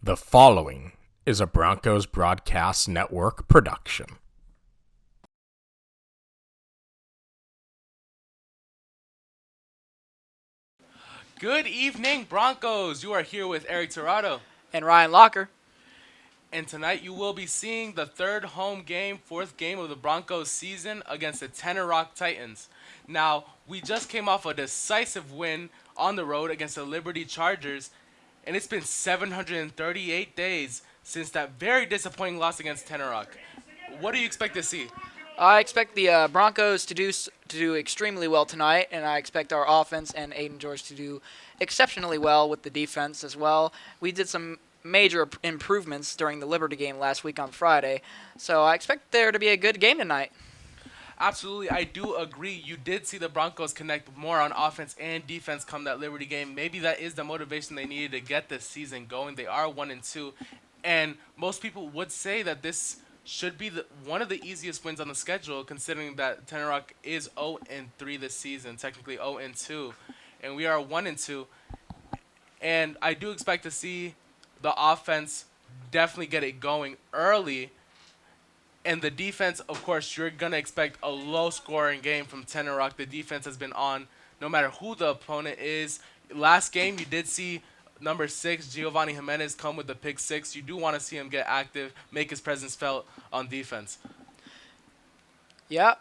The following is a Broncos Broadcast Network production. Good evening, Broncos. You are here with Eric Torado. And Ryan Locker. And tonight you will be seeing the third home game, fourth game of the Broncos season against the Tenoroc Titans. Now, we just came off a decisive win on the road against the Liberty Chargers, and it's been 738 days since that very disappointing loss against Tenoroc. What do you expect to see? I expect the Broncos to do extremely well tonight, and I expect our offense and Aiden George to do exceptionally well with the defense as well. We did some major improvements during the Liberty game last week on Friday, so I expect there to be a good game tonight. Absolutely, I do agree. You did see the Broncos connect more on offense and defense come that Liberty game. Maybe that is the motivation they needed to get this season going. They are 1-2, and most people would say that this should be one of the easiest wins on the schedule, considering that Tenoroc is 0-3 this season, technically 0-2, and we are 1-2. And I do expect to see the offense definitely get it going early. And the defense, of course, you're going to expect a low-scoring game from Tenoroc. The defense has been on no matter who the opponent is. Last game, you did see number 6, Giovanni Jimenez, come with the pick 6. You do want to see him get active, make his presence felt on defense. Yeah,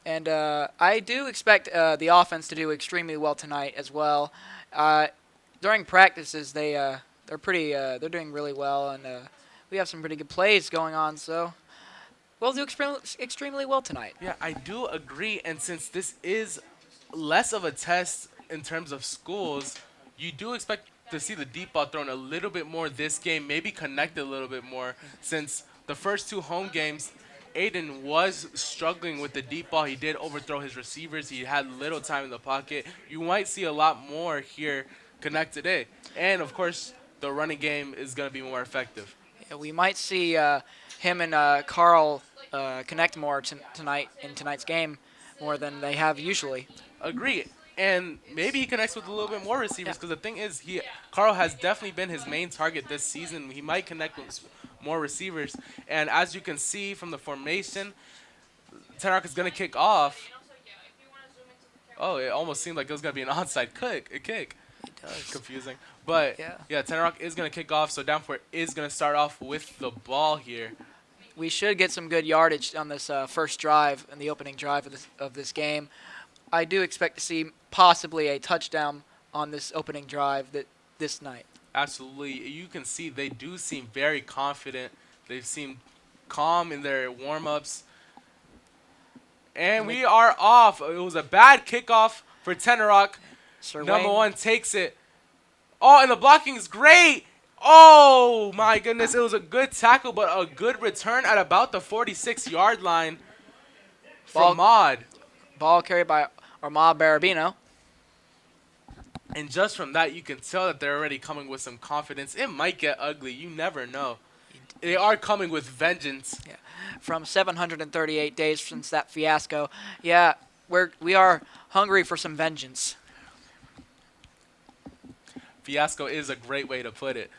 and I do expect the offense to do extremely well tonight as well. During practices, they're doing really well, and we have some pretty good plays going on. So we'll do extremely well tonight. Yeah, I do agree. And since this is less of a test in terms of schools, you do expect to see the deep ball thrown a little bit more this game, maybe connect a little bit more, since the first two home games, Aiden was struggling with the deep ball. He did overthrow his receivers. He had little time in the pocket. You might see a lot more here connect today. And, of course, the running game is going to be more effective. Yeah, we might see him and Carl connect more tonight in tonight's game more than they have usually. Agree. And maybe he connects with a little bit more Yeah. receivers because the thing is, Carl has definitely been his main target this season. He might connect with more receivers. And as you can see from the formation, Tenoroc is going to kick off. Oh, it almost seemed like it was going to be an onside kick. It does. Confusing. But, Yeah. yeah, Tenoroc is going to kick off, so Davenport is going to start off with the ball here. We should get some good yardage on this first drive and the opening drive of this game. I do expect to see possibly a touchdown on this opening drive this night. Absolutely. You can see they do seem very confident. They seem calm in their warm-ups. And we are off. It was a bad kickoff for Tenoroc. Sir Number Wayne, 1 takes it. Oh, and the blocking is great. Oh, my goodness. It was a good tackle, but a good return at about the 46-yard line from Maud. ball carried by Armand Barabino. And just from that, you can tell that they're already coming with some confidence. It might get ugly. You never know. They are coming with vengeance. Yeah. From 738 days since that fiasco. Yeah, we are hungry for some vengeance. Fiasco is a great way to put it.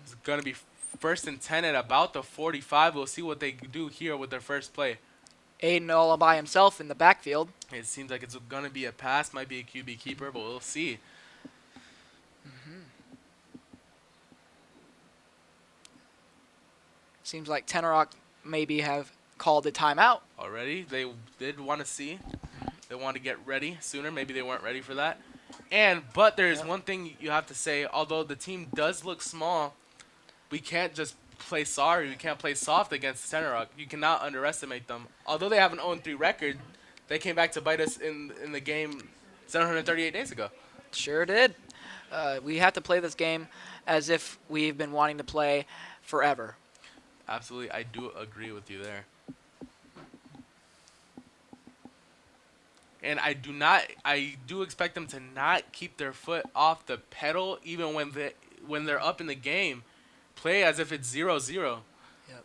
It's going to be first and 10 at about the 45. We'll see what they do here with their first play. Aiden all by himself in the backfield. It seems like it's going to be a pass, might be a QB keeper, but we'll see. Seems like Tenoroc maybe have called a timeout. Already, they did want to see. They want to get ready sooner. Maybe they weren't ready for that. But there's one thing you have to say. Although the team does look small, we can't just play sorry. We can't play soft against Tenoroc. You cannot underestimate them. Although they have an 0-3 record, they came back to bite us in the game 738 days ago. Sure did. We have to play this game as if we've been wanting to play forever. Absolutely, I do agree with you there. And I do expect them to not keep their foot off the pedal even when they're up in the game. Play as if it's 0-0. Yep.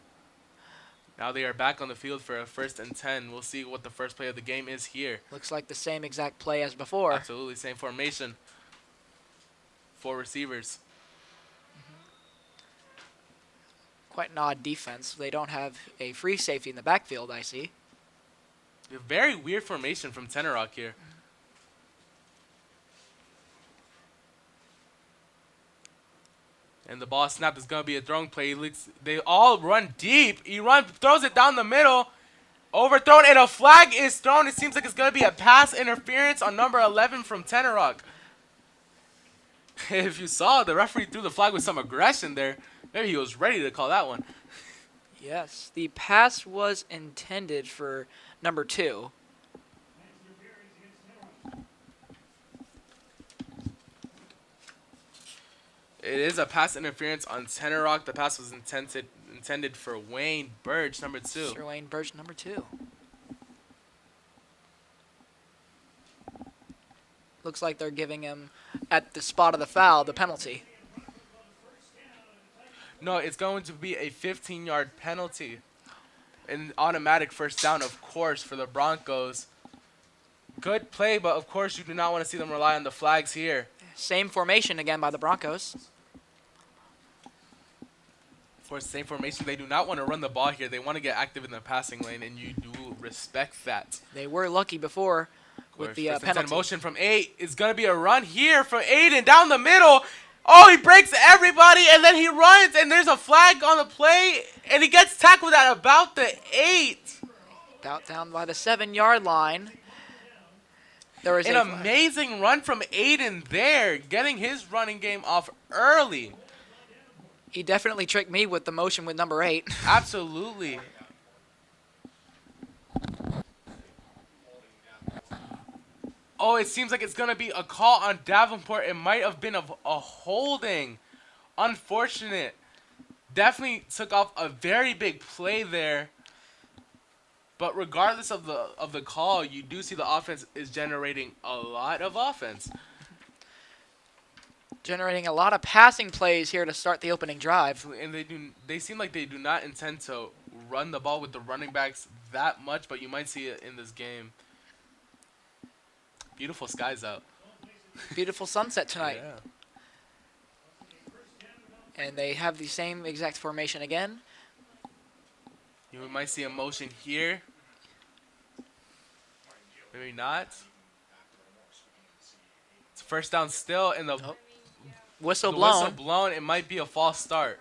Now they are back on the field for a first and 10. We'll see what the first play of the game is here. Looks like the same exact play as before. Absolutely, same formation. 4 receivers. Quite an odd defense. They don't have a free safety in the backfield, I see. A very weird formation from Tenoroc here. And the ball snapped is going to be a throwing play. They all run deep. He throws it down the middle. Overthrown, and a flag is thrown. It seems like it's going to be a pass interference on number 11 from Tenoroc. If you saw, the referee threw the flag with some aggression there. Maybe he was ready to call that one. Yes, the pass was intended for number 2. It is a pass interference on Tenoroc. The pass was intended for Wayne Burge, number 2. Sir Wayne Burge, number 2. Looks like they're giving him, at the spot of the foul, the penalty. No, it's going to be a 15-yard penalty. An automatic first down, of course, for the Broncos. Good play, but of course you do not want to see them rely on the flags here. Same formation again by the Broncos. Of course, same formation. They do not want to run the ball here. They want to get active in the passing lane, and you do respect that. They were lucky before with the penalty. Motion from 8 is going to be a run here from Aiden down the middle. Oh, he breaks everybody, and then he runs, and there's a flag on the play, and he gets tackled at about the 8. About down by the 7-yard line. There was an amazing run from Aiden there, getting his running game off early. He definitely tricked me with the motion with number 8. Absolutely. Oh, it seems like it's going to be a call on Davenport. It might have been a holding. Unfortunate. Definitely took off a very big play there. But regardless of the call, you do see the offense is generating a lot of offense. Generating a lot of passing plays here to start the opening drive. And they seem like they do not intend to run the ball with the running backs that much, but you might see it in this game. Beautiful skies out. Beautiful sunset tonight. Yeah. And they have the same exact formation again. You might see a motion here. Maybe not. It's first down still, and the whistle blown. Whistle blown. It might be a false start.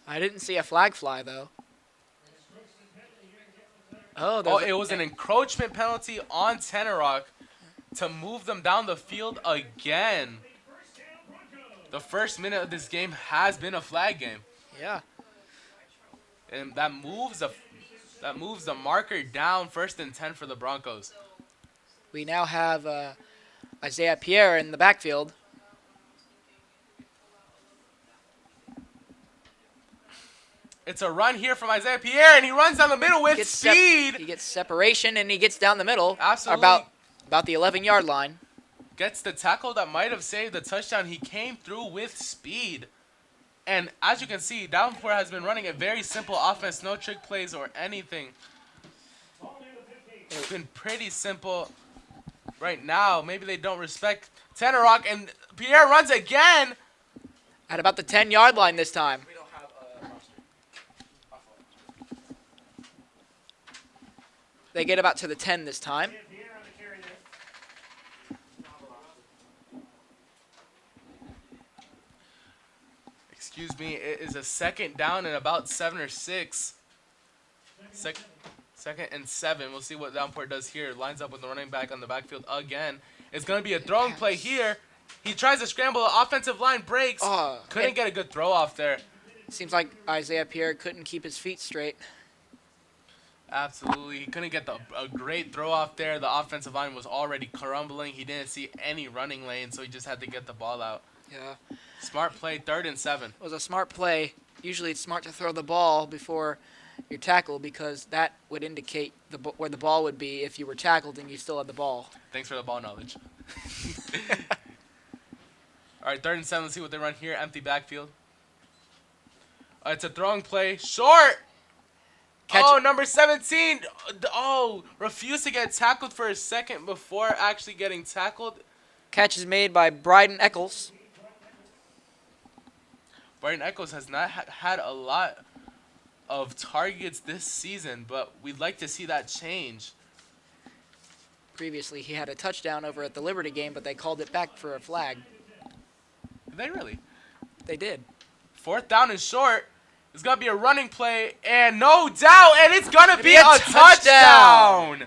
I didn't see a flag fly, though. Oh, it was an encroachment penalty on Tenoroc to move them down the field again. The first minute of this game has been a flag game. Yeah. And that moves the marker down, 1st and 10 for the Broncos. We now have Isaiah Pierre in the backfield. It's a run here from Isaiah Pierre, and he runs down the middle with speed. He gets separation, and he gets down the middle. Absolutely. About the 11-yard line. Gets the tackle that might have saved the touchdown. He came through with speed. And as you can see, Davenport has been running a very simple offense, no trick plays or anything. It's been pretty simple right now. Maybe they don't respect Tenoroc, and Pierre runs again. At about the 10-yard line this time. They get about to the 10 this time. Excuse me, it is a 2nd down and about 7 or 6. Second and 7. We'll see what Davenport does here. Lines up with the running back on the backfield again. It's going to be a throwing play here. He tries to scramble. The offensive line breaks. Couldn't get a good throw off there. Seems like Isaiah Pierre couldn't keep his feet straight. Absolutely. He couldn't get a great throw off there. The offensive line was already crumbling. He didn't see any running lane, so he just had to get the ball out. Yeah. Smart play, 3rd and 7. It was a smart play. Usually it's smart to throw the ball before your tackle because that would indicate where the ball would be if you were tackled and you still had the ball. Thanks for the ball knowledge. All right, 3rd and 7. Let's see what they run here. Empty backfield. It's a throwing play. Short. Number 17. Refused to get tackled for a second before actually getting tackled. Catch is made by Bryden Eccles. Brighton Echoes has not had a lot of targets this season, but we'd like to see that change. Previously, he had a touchdown over at the Liberty game, but they called it back for a flag. Did they really? They did. 4th down and short. It's going to be a running play, and no doubt, and it's going to be a touchdown.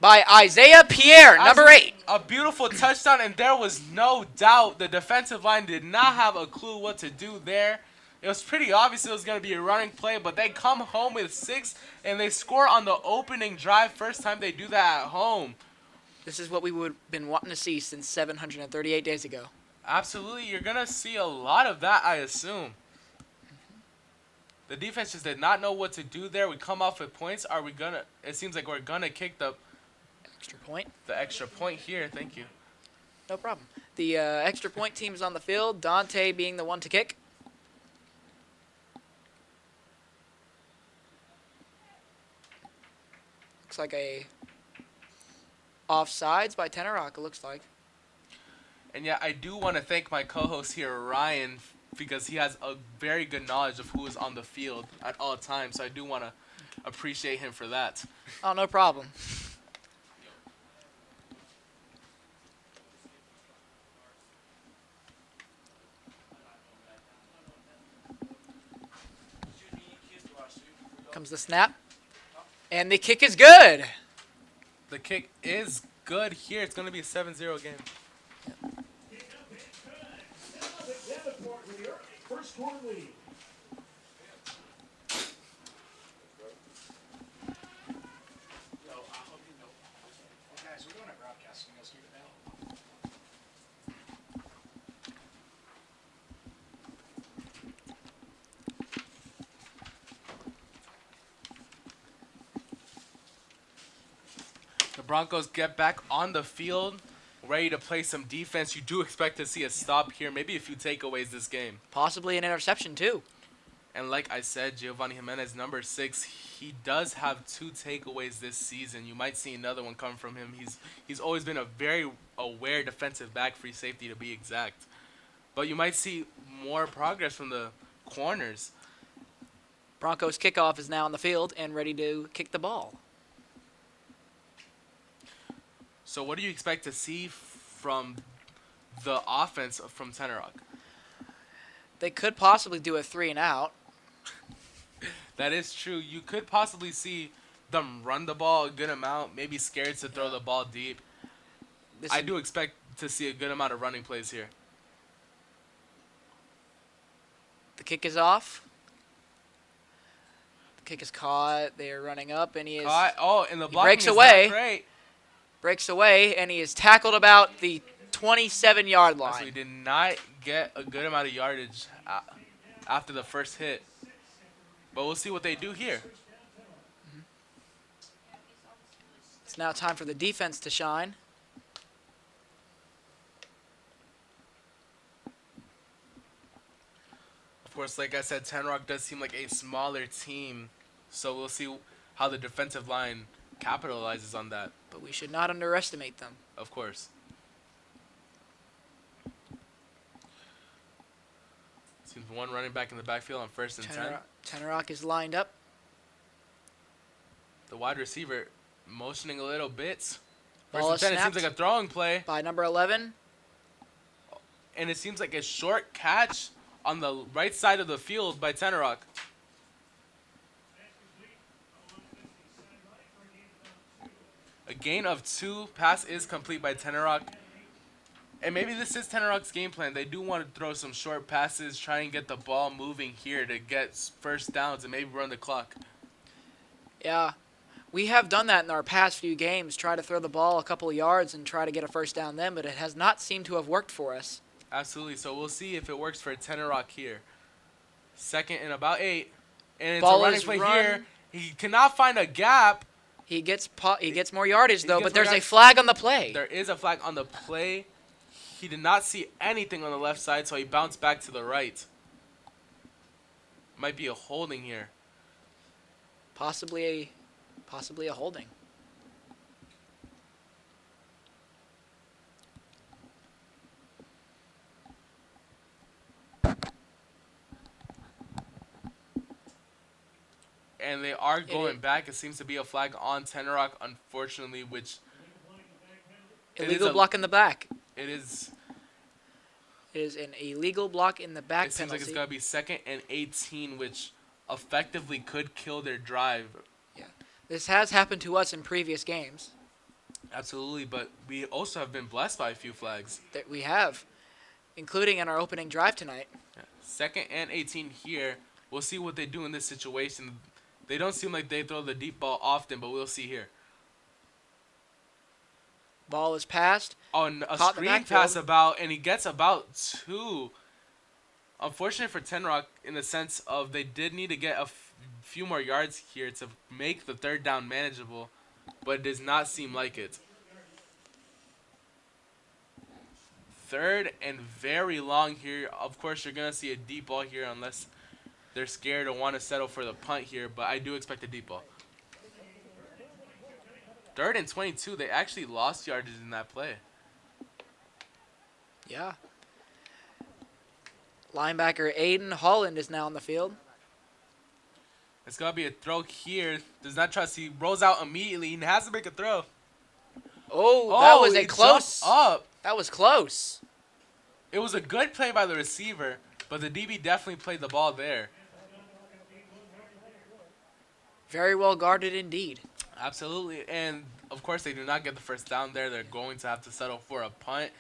By Isaiah Pierre, number 8. A beautiful touchdown, and there was no doubt the defensive line did not have a clue what to do there. It was pretty obvious it was going to be a running play, but they come home with 6, and they score on the opening drive. First time they do that at home. This is what we would have been wanting to see since 738 days ago. Absolutely. You're going to see a lot of that, I assume. The defense just did not know what to do there. We come off with points. Are we going to – it seems like we're going to kick the extra point. The extra point here. Thank you. No problem. The extra point team is on the field, Dante being the one to kick. Looks like a offsides by Tenoroc, it looks like. And yeah, I do want to thank my co-host here, Ryan, because he has a very good knowledge of who is on the field at all times. So I do want to appreciate him for that. Oh, no problem. Comes the snap. And the kick is good. The kick is good here. It's going to be a 7-0 game. Davenport with your first quarter lead. Guys, we're doing a broadcast. You guys keep it down. The Broncos get back on the field, ready to play some defense. You do expect to see a stop here, maybe a few takeaways this game. Possibly an interception, too. And like I said, Giovanni Jimenez, number 6, he does have 2 takeaways this season. You might see another one come from him. He's always been a very aware defensive back, free safety to be exact. But you might see more progress from the corners. Broncos kickoff is now on the field and ready to kick the ball. So what do you expect to see from the offense from Tenoroc? They could possibly do a 3-and-out. That is true. You could possibly see them run the ball a good amount, maybe scared to throw the ball deep. I do expect to see a good amount of running plays here. The kick is off. The kick is caught. They are running up, and he is Caught. Oh, and the blocking breaks is away. not great. Breaks away, and he is tackled about the 27-yard line. So he did not get a good amount of yardage after the first hit. But we'll see what they do here. It's now time for the defense to shine. Of course, like I said, Tenoroc does seem like a smaller team. So we'll see how the defensive line capitalizes on that. But we should not underestimate them. Of course. Seems one running back in the backfield on 1st and 10. Tenoroc is lined up. The wide receiver motioning a little bit. Ball 1st is and 10, it snapped seems like a throwing play. by number 11. And it seems like a short catch on the right side of the field by Tenoroc. A gain of 2. Pass is complete by Tenoroc. And maybe this is Tenoroc's game plan. They do want to throw some short passes, try and get the ball moving here to get first downs and maybe run the clock. Yeah, we have done that in our past few games, try to throw the ball a couple of yards and try to get a first down then, but it has not seemed to have worked for us. Absolutely. So we'll see if it works for Tenoroc here. 2nd and about 8. And it's Ball a running is play run. here. He cannot find a gap. He gets more yardage, though, gets but there's more a yardage. flag on the play. There is a flag on the play. He did not see anything on the left side, so he bounced back to the right. Might be a holding here. Possibly a holding. And they are going back. It seems to be a flag on Tenoroc, unfortunately, which Illegal block in the back. it is. It is an illegal block in the back It seems penalty. like it's going to be 2nd and 18, which effectively could kill their drive. Yeah. This has happened to us in previous games. Absolutely, but we also have been blessed by a few flags. That we have, including in our opening drive tonight. Yeah. 2nd and 18 here. We'll see what they do in this situation. They don't seem like they throw the deep ball often, but we'll see here. Ball is passed. Oh, and a Caught in the screen backfield. pass about, and he gets about 2. Unfortunate for Tenoroc in the sense of they did need to get a few more yards here to make the 3rd down manageable, but it does not seem like it. 3rd and very long here. Of course, you're going to see a deep ball here unless they're scared or want to settle for the punt here, but I do expect a deep ball. 3rd and 22. They actually lost yardage in that play. Yeah. Linebacker Aiden Holland is now on the field. It's going to be a throw here. Does not trust. He rolls out immediately and has to make a throw. Oh, that was a he close. jumped up. That was close. It was a good play by the receiver, but the DB definitely played the ball there. Very well guarded indeed. Absolutely. And, of course, they do not get the 1st down there. They're going to have to settle for a punt.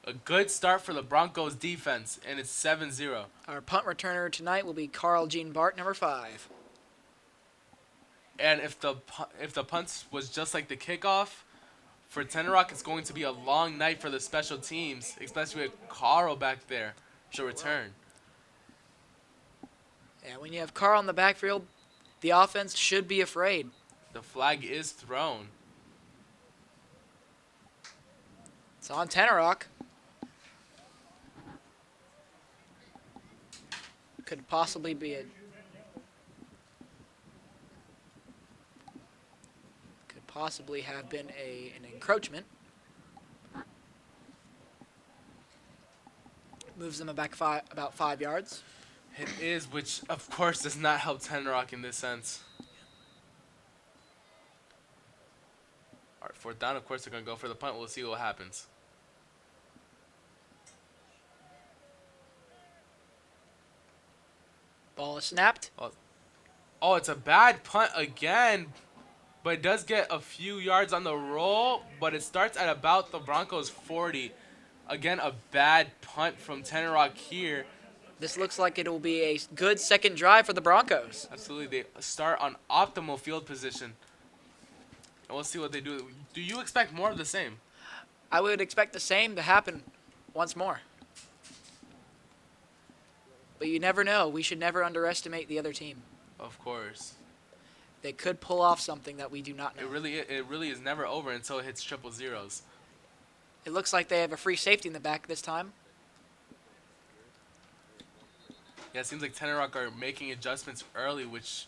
A good start for the Broncos defense, and it's 7-0. Our punt returner tonight will be Carl Jean Bart, number 5. And if the punt was just like the kickoff, for Tenoroc, it's going to be a long night for the special teams, especially with Carl back there to return. Yeah, when you have Carl in the backfield, the offense should be afraid. The flag is thrown. It's on Tenoroc. Could possibly be an possibly have been an encroachment. Moves them back about 5 yards. It is, which of course does not help Tenoroc in this sense. All right, 4th down. Of course, they're going to go for the punt. We'll see what happens. Ball is snapped. Oh, it's a bad punt again, but it does get a few yards on the roll, but it starts at about the Broncos' 40. Again, a bad punt from Tenoroc here. This looks like it will be a good second drive for the Broncos. Absolutely, they start on optimal field position. And we'll see what they do. Do you expect more of the same? I would expect the same to happen once more. But you never know. We should never underestimate the other team. Of course. They could pull off something that we do not know. It really is never over until it hits triple zeros. It looks like they have a free safety in the back this time. Yeah, it seems like Tenoroc are making adjustments early, which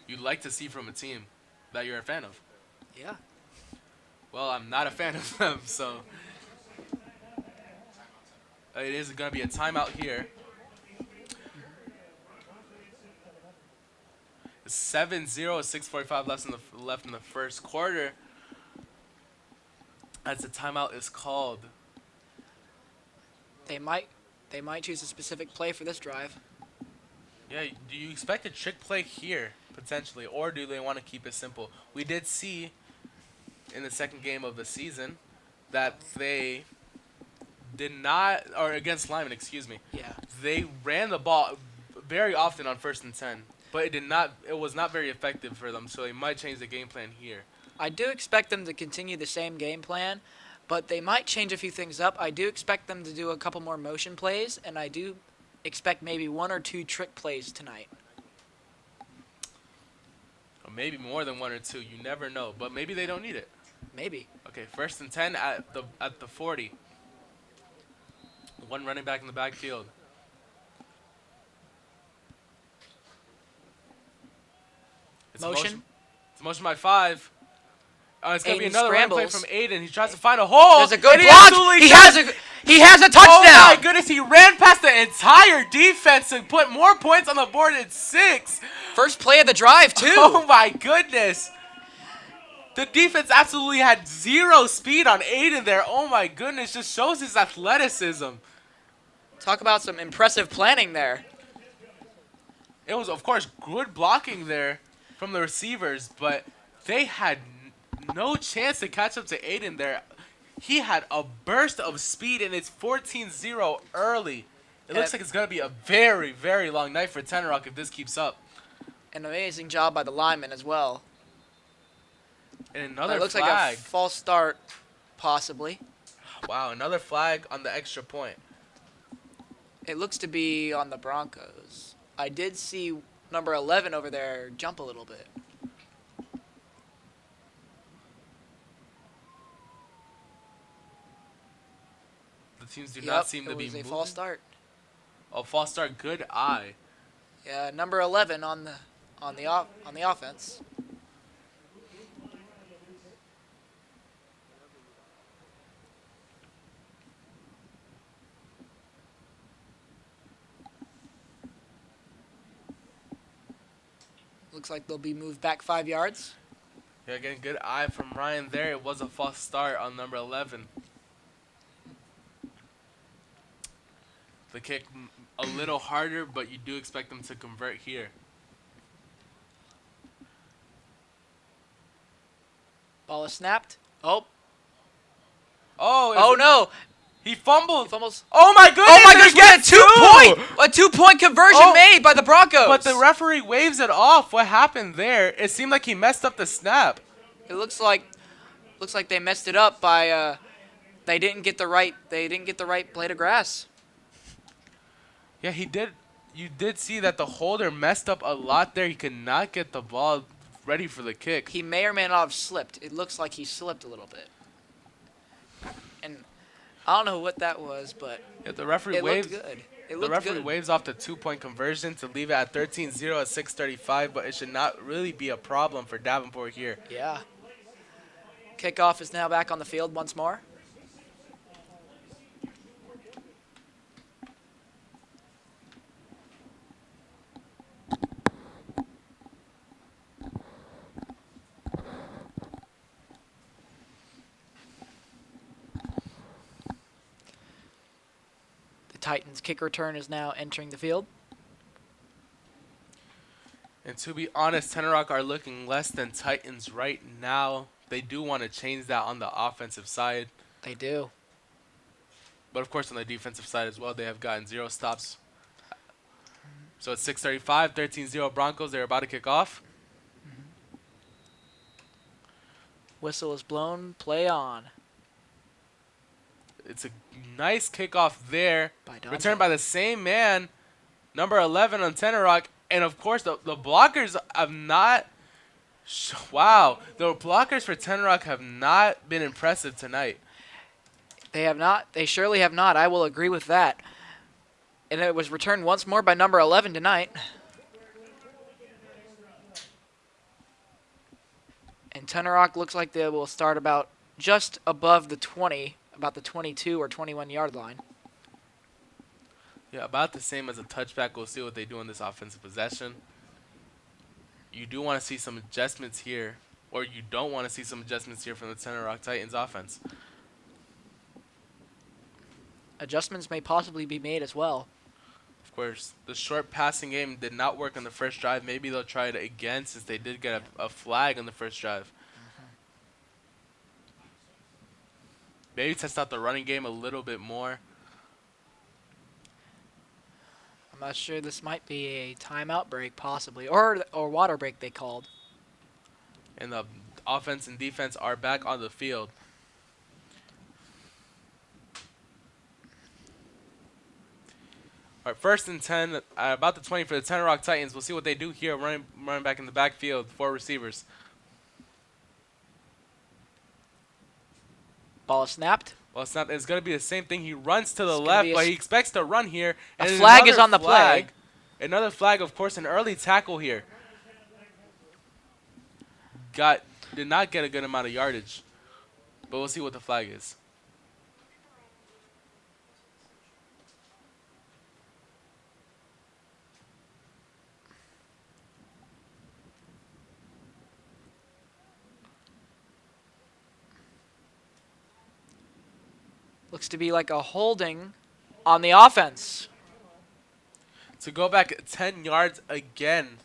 you'd like to see from a team that you're a fan of. Yeah. Well, I'm not a fan of them, so it is going to be a timeout here. It's 7-0, 6:45 left in the first quarter. As the timeout is called. They might choose a specific play for this drive. Yeah, do you expect a trick play here, potentially, or do they want to keep it simple? We did see in the second game of the season that they did not, or against Lyman, excuse me. Yeah. They ran the ball very often on 1st and 10, but it was not very effective for them, so they might change the game plan here. I do expect them to continue the same game plan, but they might change a few things up. I do expect them to do a couple more motion plays, and I do expect maybe 1 or 2 trick plays tonight. Or maybe more than 1 or 2, you never know, but maybe they don't need it. Maybe. Okay, 1st and 10 at the 40. One running back in the backfield. It's Motion. It's motion by 5. It's going to be Aiden another run play scrambles. from Aiden. He tries to find a hole. There's a good and block. absolutely He does. has He has a Oh touchdown. my goodness, he ran past the entire defense and put more points on the board at 6. First play of the drive, too. Oh my goodness. The defense absolutely had 0 speed on Aiden there. Oh my goodness, just shows his athleticism. Talk about some impressive planning there. It was, of course, good blocking there from the receivers, but they had no chance to catch up to Aiden there. He had a burst of speed, and it's 14-0 early. It looks like it's going to be a very, very long night for Tenoroc if this keeps up. An amazing job by the lineman as well. And another It looks flag. like a false start, possibly. Wow, another flag on the extra point. It looks to be on the Broncos. I did see number 11 over there jump a little bit. The teams do not seem to it be was a moving. false start. Oh, false start. Good eye. Yeah, number 11 on the offense. Looks like they'll be moved back 5 yards. Yeah, again, good eye from Ryan there. It was a false start on number 11. The kick a little harder, but you do expect them to convert here. Ball is snapped. Oh, Oh, no. He fumbled. He fumbles. Oh my goodness! Oh my and goodness, he we gets had a 2-point conversion Oh, made by the Broncos. But the referee waves it off. What happened there? It seemed like he messed up the snap. It looks like they messed it up by they didn't get the right blade of grass. Yeah, he did. You did see that the holder messed up a lot there. He could not get the ball ready for the kick. He may or may not have slipped. It looks like he slipped a little bit. And I don't know what that was, but Yeah, the referee it waves. looked good. It The looked referee good. waves off the 2-point conversion to leave it at 13-0 at 6:35, but it should not really be a problem for Davenport here. Yeah. Kickoff is now back on the field once more. The Titans kick return is now entering the field. And to be honest, Tenoroc are looking less than Titans right now. They do want to change that on the offensive side. They do. But of course on the defensive side as well, they have gotten 0 stops. So it's 6:35, 13-0 Broncos. They're about to kick off. Whistle is blown. Play on. It's a nice kickoff there. By Dante. Returned by the same man, number 11 on Tenoroc. And of course, the blockers have not. Wow, the blockers for Tenoroc have not been impressive tonight. They have not. They surely have not. I will agree with that. And it was returned once more by number 11 tonight. And Tenoroc looks like they will start about just above the 20, about the 22 or 21 yard line. Yeah, about the same as a touchback. We'll see what they do in this offensive possession. You do want to see some adjustments here, or you don't want to see some adjustments here from the Tenoroc Titans offense. Adjustments may possibly be made as well. Of course, the short passing game did not work on the first drive. Maybe they'll try it again since they did get a flag on the first drive. Maybe test out the running game a little bit more. I'm not sure. This might be a timeout break, possibly, or water break they called. And the offense and defense are back on the field. All right, 1st and 10, about the 20 for the Tenoroc Titans. We'll see what they do here, running back in the backfield, 4 receivers. Ball is snapped. Well, it's going to be the same thing. He runs to the It's gonna left, be a but he expects to run here. And then flag is another on the play. Another flag, of course, an early tackle here. Did not get a good amount of yardage, but we'll see what the flag is. Looks to be like a holding on the offense. To go back 10 yards again,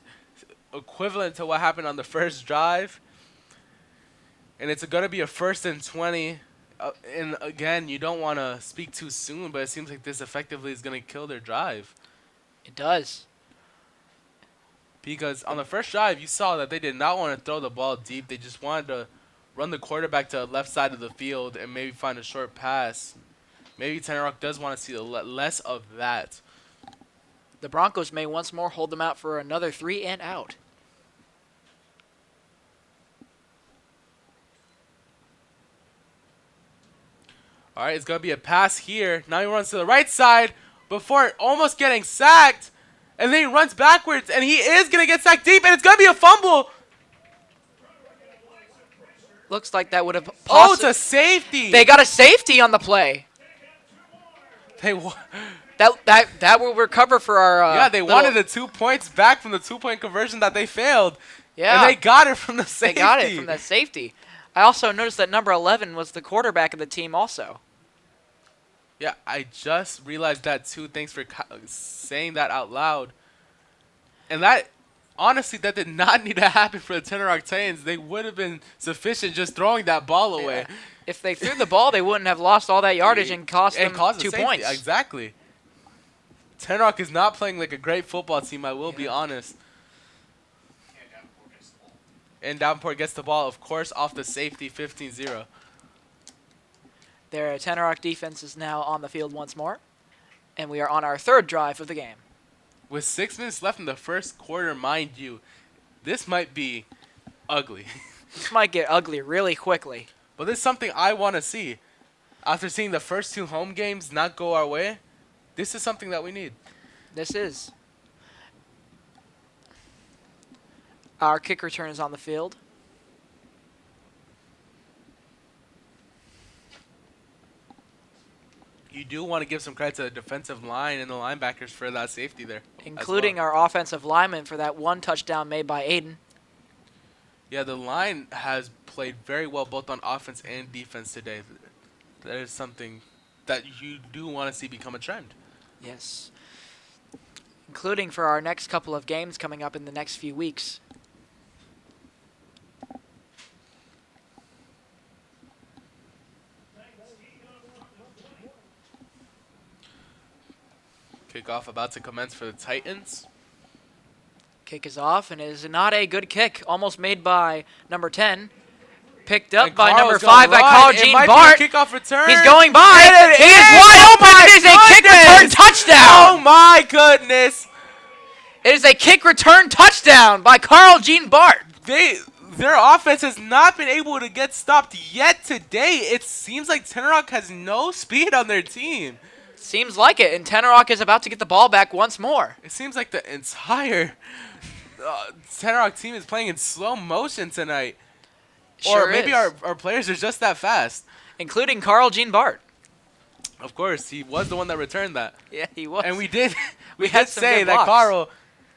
equivalent to what happened on the first drive. And it's going to be a 1st and 20. And again, you don't want to speak too soon, but it seems like this effectively is going to kill their drive. It does. Because on the first drive, you saw that they did not want to throw the ball deep. They just wanted to run the quarterback to the left side of the field and maybe find a short pass. Maybe Tenoroc does want to see less of that. The Broncos may once more hold them out for another 3 and out. All right, it's going to be a pass here. Now he runs to the right side before almost getting sacked. And then he runs backwards, and he is going to get sacked deep, and it's going to be a fumble. Looks like that would have Oh, it's a safety. They got a safety on the play. That will recover for our yeah, they wanted the 2 points back from the 2-point conversion that they failed. Yeah. And they got it from the safety. They got it from that safety. I also noticed that number 11 was the quarterback of the team also. Yeah, I just realized that too. Thanks for saying that out loud. And that, honestly, that did not need to happen for the Tenoroc Titans. They would have been sufficient just throwing that ball away. Yeah. If they threw the ball, they wouldn't have lost all that yardage and cost them 2 points. Exactly. Tenoroc is not playing like a great football team, I will be honest. And Davenport gets the ball, of course, off the safety, 15-0. Their Tenoroc defense is now on the field once more. And we are on our 3rd drive of the game. With 6 minutes left in the first quarter, mind you, this might be ugly. This might get ugly really quickly. But this is something I want to see. After seeing the first 2 home games not go our way, this is something that we need. This is. Our kick return is on the field. You do want to give some credit to the defensive line and the linebackers for that safety there. Including our offensive lineman for that 1 touchdown made by Aiden. Yeah, the line has played very well both on offense and defense today. That is something that you do want to see become a trend. Yes. Including for our next couple of games coming up in the next few weeks. Kickoff about to commence for the Titans. Kick is off, and it is not a good kick. Almost made by number 10. Picked up by number 5 by Carl Jean Bart. Kickoff return. He's going by. He is wide open. It is a kick return touchdown. Oh my goodness. It is a kick return touchdown by Carl Jean Bart. Their offense has not been able to get stopped yet today. It seems like Tenoroc has no speed on their team. Seems like it, and Tenoroc is about to get the ball back once more. It seems like the entire Tenoroc team is playing in slow motion tonight. Sure or maybe is. our players are just that fast. Including Carl Jean Bart. Of course, he was the one that returned that. Yeah, he was. And we did had some say good that blocks. Carl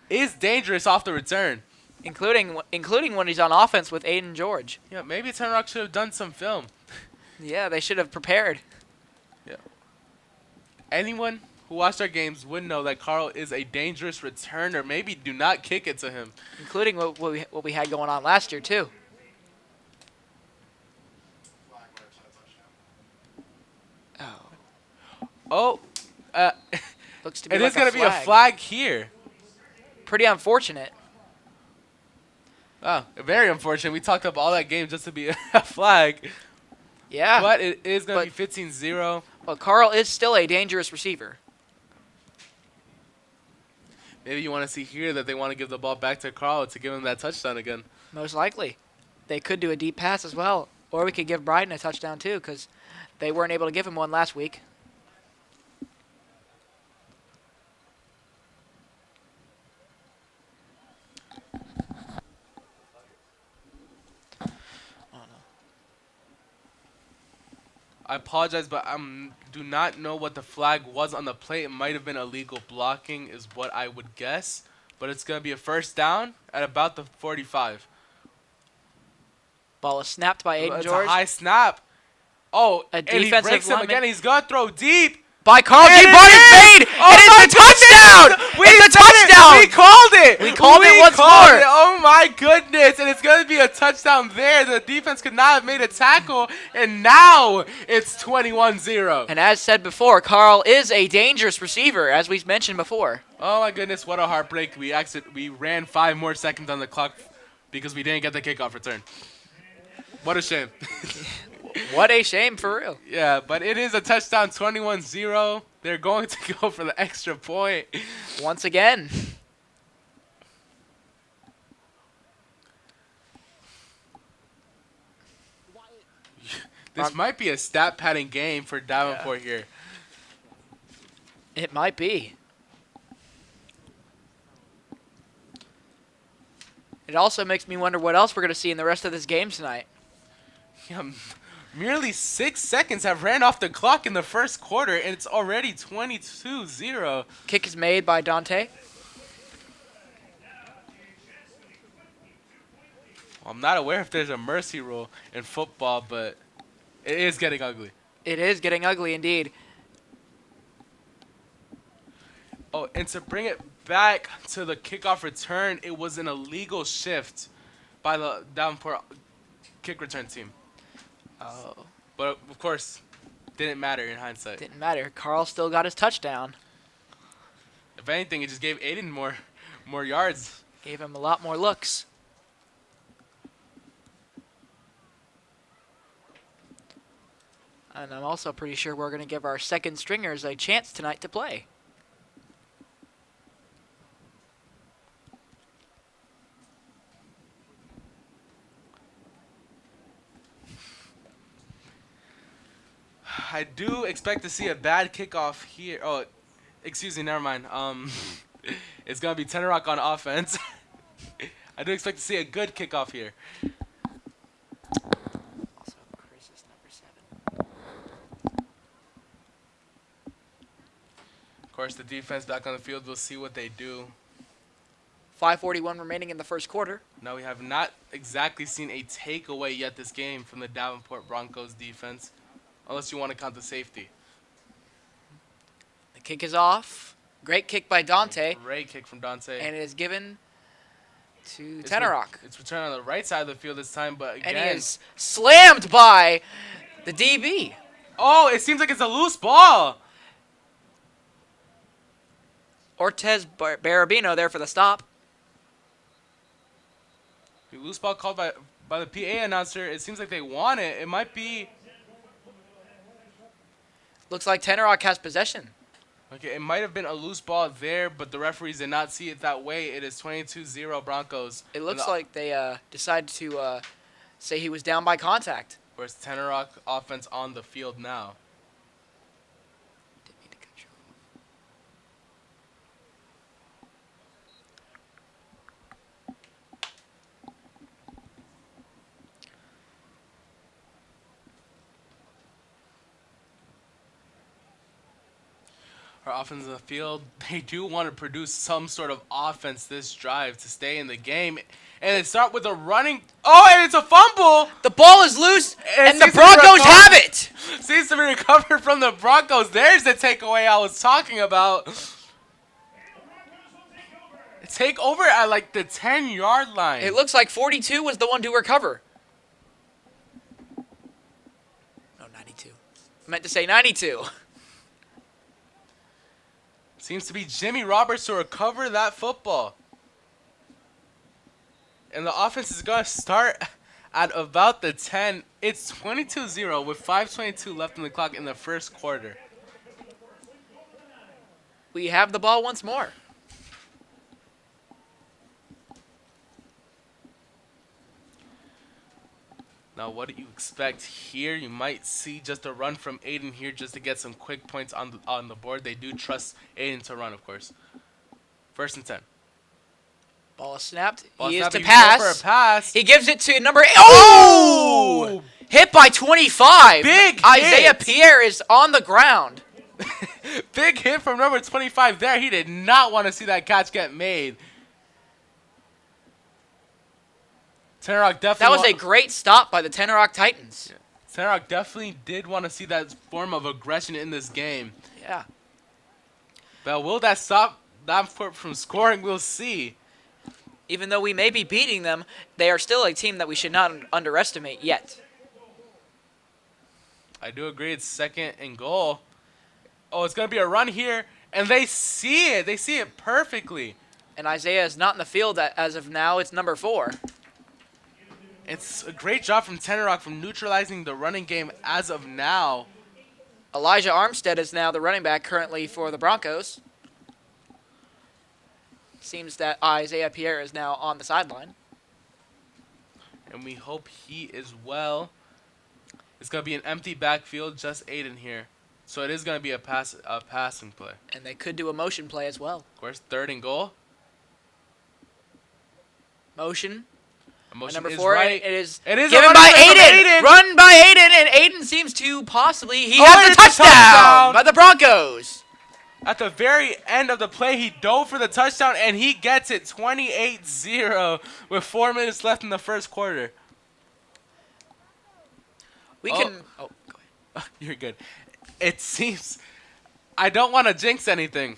is dangerous off the return. Including when he's on offense with Aiden George. Yeah, maybe Tenoroc should have done some film. Yeah, they should have prepared. Yeah. Anyone who watched our games would know that Carl is a dangerous returner. Maybe do not kick it to him. Including what we had going on last year, too. Oh, Looks to be it like is going to be a flag here. Pretty unfortunate. Oh, very unfortunate. We talked up all that game just to be a flag. Yeah. But it is going to be 15-0. But Carl is still a dangerous receiver. Maybe you want to see here that they want to give the ball back to Carl to give him that touchdown again. Most likely. They could do a deep pass as well. Or we could give Bryden a touchdown, too, because they weren't able to give him one last week. I apologize, but I do not know what the flag was on the play. It might have been illegal blocking is what I would guess. But it's going to be a first down at about the 45. Ball is snapped by Aiden It's George. a high snap. Oh, A and he defensive breaks him lineman. again. He's going to throw deep. By Carl And G. it Barnes is! made, Oh and my it's a touchdown! It's a touchdown! We called it! We called it once more. Oh my goodness! And it's going to be a touchdown there. The defense could not have made a tackle, and now it's 21-0. And as said before, Carl is a dangerous receiver, as we mentioned before. Oh my goodness! What a heartbreak! We ran 5 more seconds on the clock because we didn't get the kickoff return. What a shame. What a shame, for real. Yeah, but it is a touchdown, 21-0. They're going to go for the extra point. Once again. This might be a stat padding game for Davenport here. It might be. It also makes me wonder what else we're going to see in the rest of this game tonight. Yeah, merely 6 seconds have ran off the clock in the first quarter, and it's already 22-0. Kick is made by Dante. I'm not aware if there's a mercy rule in football, but it is getting ugly. It is getting ugly indeed. Oh, and to bring it back to the kickoff return, it was an illegal shift by the Davenport kick return team. Oh, But, of course, didn't matter in hindsight. didn't matter. Carl still got his touchdown. If anything, it just gave Aiden more yards. Gave him a lot more looks. And I'm also pretty sure we're going to give our second stringers a chance tonight to play. I do expect to see a bad kickoff here. Oh, excuse me, never mind. It's going to be Tenoroc on offense. I do expect to see a good kickoff here. Also, Chris is number 7. Of course, the defense back on the field. We'll see what they do. 5:41 remaining in the first quarter. Now, we have not exactly seen a takeaway yet this game from the Davenport Broncos defense, unless you want to count the safety. The kick is off. Great kick by Dante. Great kick from Dante. And it is given to It's Tenoroc. It's returned on the right side of the field this time, but again. And he is slammed by the DB. Oh, it seems like it's a loose ball. Ortez Barabino there for the stop. The loose ball called by the PA announcer. It seems like they want it. It might be. Looks like Tenoroc has possession. Okay, it might have been a loose ball there, but the referees did not see it that way. It is 22-0 Broncos. It looks like they decided to say he was down by contact. Where's Tenoroc offense on the field now? Didn't mean to cut you off. Our offense in the field, they do want to produce some sort of offense this drive to stay in the game. And they start with a running. Oh, and it's a fumble. The ball is loose, and the seems to be Broncos recovered. have it. Seems to be recovered from the Broncos. There's the takeaway I was talking about. Take over at like the 10-yard line. It looks like 42 was the one to recover. No, 92. I meant to say 92. Seems to be Jimmy Roberts to recover that football. And the offense is going to start at about the 10. It's 22-0 with 5:22 left on the clock in the first quarter. We have the ball once more. Now, what do you expect here? You might see just a run from Aiden here just to get some quick points on the board. They do trust Aiden to run, of course. 1st and 10. Ball is snapped. Ball He is snap, to he's going pass. for a pass. He gives it to number 8. Oh! Hit by 25. Big Isaiah hit. Pierre is on the ground. Big hit from number 25 there. He did not want to see that catch get made. Tenoroc definitely. That was a great stop by the Tenoroc Titans. Tenoroc definitely did want to see that form of aggression in this game. Yeah. But will that stop Davenport from scoring? We'll see. Even though we may be beating them, they are still a team that we should not underestimate yet. I do agree. It's 2nd and goal. Oh, it's going to be a run here. And they see it. They see it perfectly. And Isaiah is not in the field as of now. It's number 4. It's a great job from Tenoroc from neutralizing the running game as of now. Elijah Armstead is now the running back currently for the Broncos. Seems that Isaiah Pierre is now on the sideline. And we hope he is well. It's going to be an empty backfield, just Aiden here. So it is going to be a passing play. And they could do a motion play as well. Of course, 3rd and goal. Motion. A motion Number is 4, right. it is It is a given running by play from Aiden. Aiden. Run by Aiden, and Aiden seems to possibly, he Oh, has it's a a touchdown touchdown. by the Broncos. At the very end of the play, he dove for the touchdown, and he gets it 28-0 with 4 minutes left in the first quarter. We Oh. can. Oh, go ahead. You're good. It seems I don't want to jinx anything,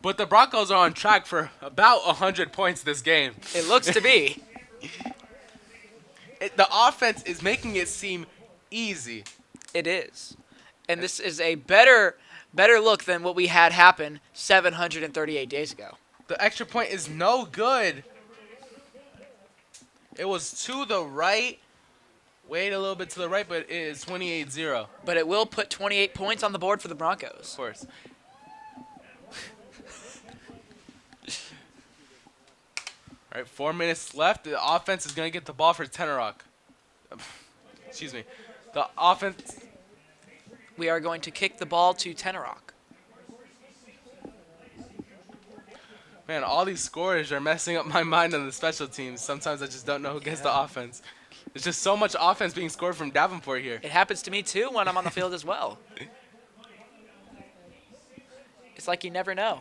but the Broncos are on track for about 100 points this game. It looks to be. The offense is making it seem easy. It is. And this is a better look than what we had happen 738 days ago. The extra point is no good. It was to the right. Wait a little bit to the right, but it is 28-0. But it will put 28 points on the board for the Of Broncos. course. All right, 4 minutes left. The offense is going to get the ball for Tenoroc. Excuse me. The offense. We are going to kick the ball to Tenoroc. Man, all these scores are messing up my mind on the special teams. Sometimes I just don't know who gets the offense. There's just so much offense being scored from Davenport here. It happens to me too when I'm on the field as well. It's like you never know.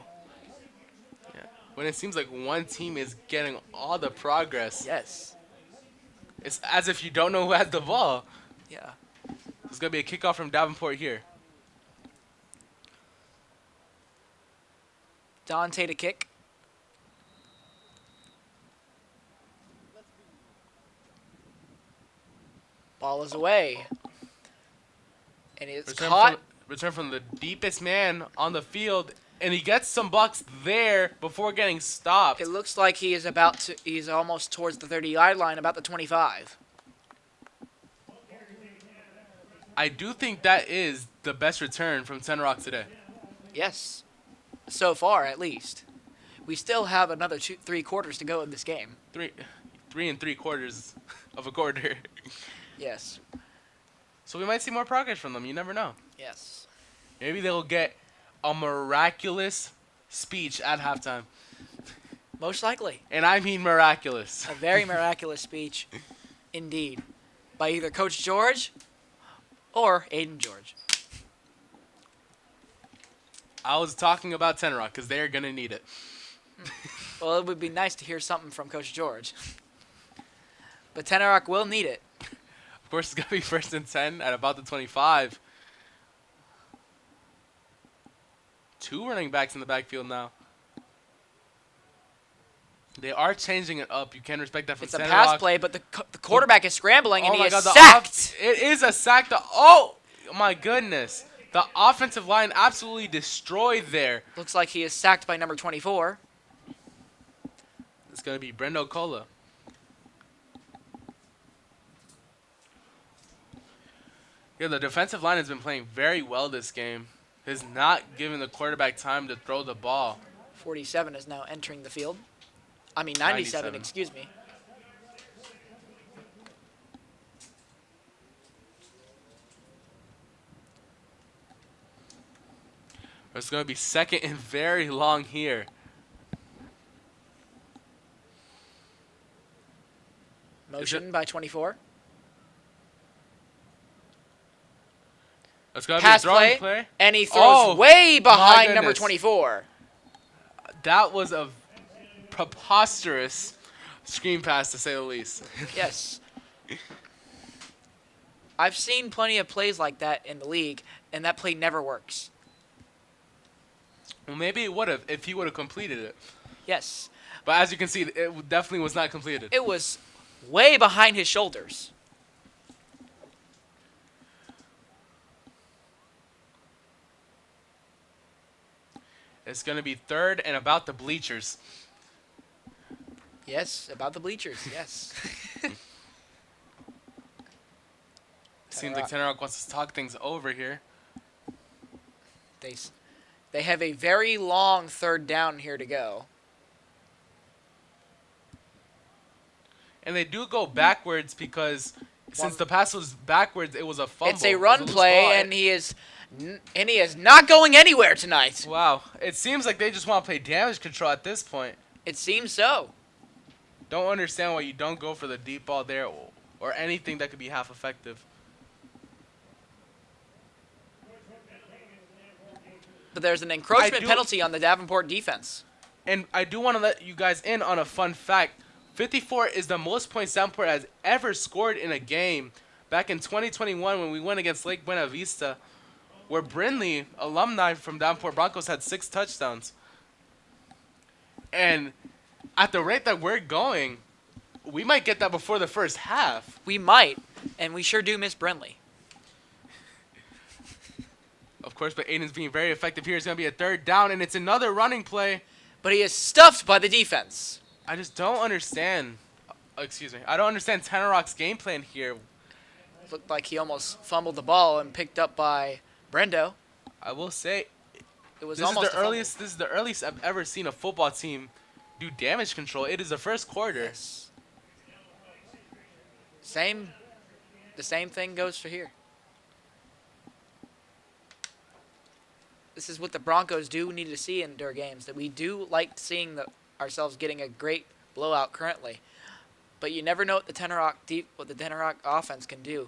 Yeah. When it seems like one team is getting all the progress, Yes. it's as if you don't know who has the ball. Yeah. There's going to be a kickoff from Davenport here. Dante to kick. Ball is away. And it's caught. Return from the deepest man on the field, and he gets some bucks there before getting stopped. It looks like he is about to. He's almost towards the 30-yard line, about the 25. I do think that is the best return from Tenoroc today. Yes. So far, at least. We still have another 3 quarters to go in this game. Three and 3/4 of a quarter. Yes. So we might see more progress from them. You never know. Yes. Maybe they'll get a miraculous speech at halftime. Most likely. And I mean miraculous. A very miraculous speech, indeed, by either Coach George or Aiden George. I was talking about Tenoroc because they're going to need it. Well, it would be nice to hear something from Coach George. But Tenoroc will need it. Of course, it's going to be 1st and 10 at about the 25. 2 running backs in the backfield now. They are changing it up. You can respect that from It's a Tenoroc. pass play, but the quarterback is scrambling, and Oh he my is God, sacked. It is a sack. Oh, my goodness. The offensive line absolutely destroyed there. Looks like he is sacked by number 24. It's going to be Brendo Cola. Yeah, the defensive line has been playing very well this game. Has not given the quarterback time to throw the ball. 47 is now entering the field. I mean, 97, 97. excuse me. It's going to be 2nd and very long here. Motion by 24. It's going to be a Pass throwing play, play. and he throws Oh, way my behind number goodness. 24. That was a preposterous screen pass, to say the least. Yes. I've seen plenty of plays like that in the league, and that play never works. Well, maybe it would have if he would have completed it. Yes, But as you can see, it definitely was not completed. it was way behind his shoulders. It's going to be third and about the bleachers. Yes, about the bleachers. Yes. Seems like Tenoroc wants to talk things over here. They have a very long third down here to go. And they do go backwards because since the pass was backwards, it was a fumble. It's a It was run loose play, ball. and he is not going anywhere tonight. Wow. It seems like they just want to play damage control at this point. It seems so. Don't understand why you don't go for the deep ball there or anything that could be half effective. But there's an encroachment do- penalty on the Davenport defense. And I do want to let you guys in on a fun fact. 54 is the most points Davenport has ever scored in a game. Back in 2021 when we went against Lake Buena Vista, where Brindley, alumni from Davenport Broncos, had 6 touchdowns. And at the rate that we're going, we might get that before the first half. We might, and we sure do miss Brindley. Of course, but Aiden's being very effective here. It's going to be a third down, and it's another running play. But he is stuffed by the defense. I just don't understand. Excuse me. I don't understand Tenoroc's game plan here. Looked like he almost fumbled the ball and picked up by Brendo. I will say, It was this is almost the a earliest. This is the earliest I've ever seen a football team do damage control. It is the first quarter. Yes. The same thing goes for here. This is what the Broncos do need to see in their games. That we do like seeing ourselves getting a great blowout currently, but you never know what the Tenoroc offense can do.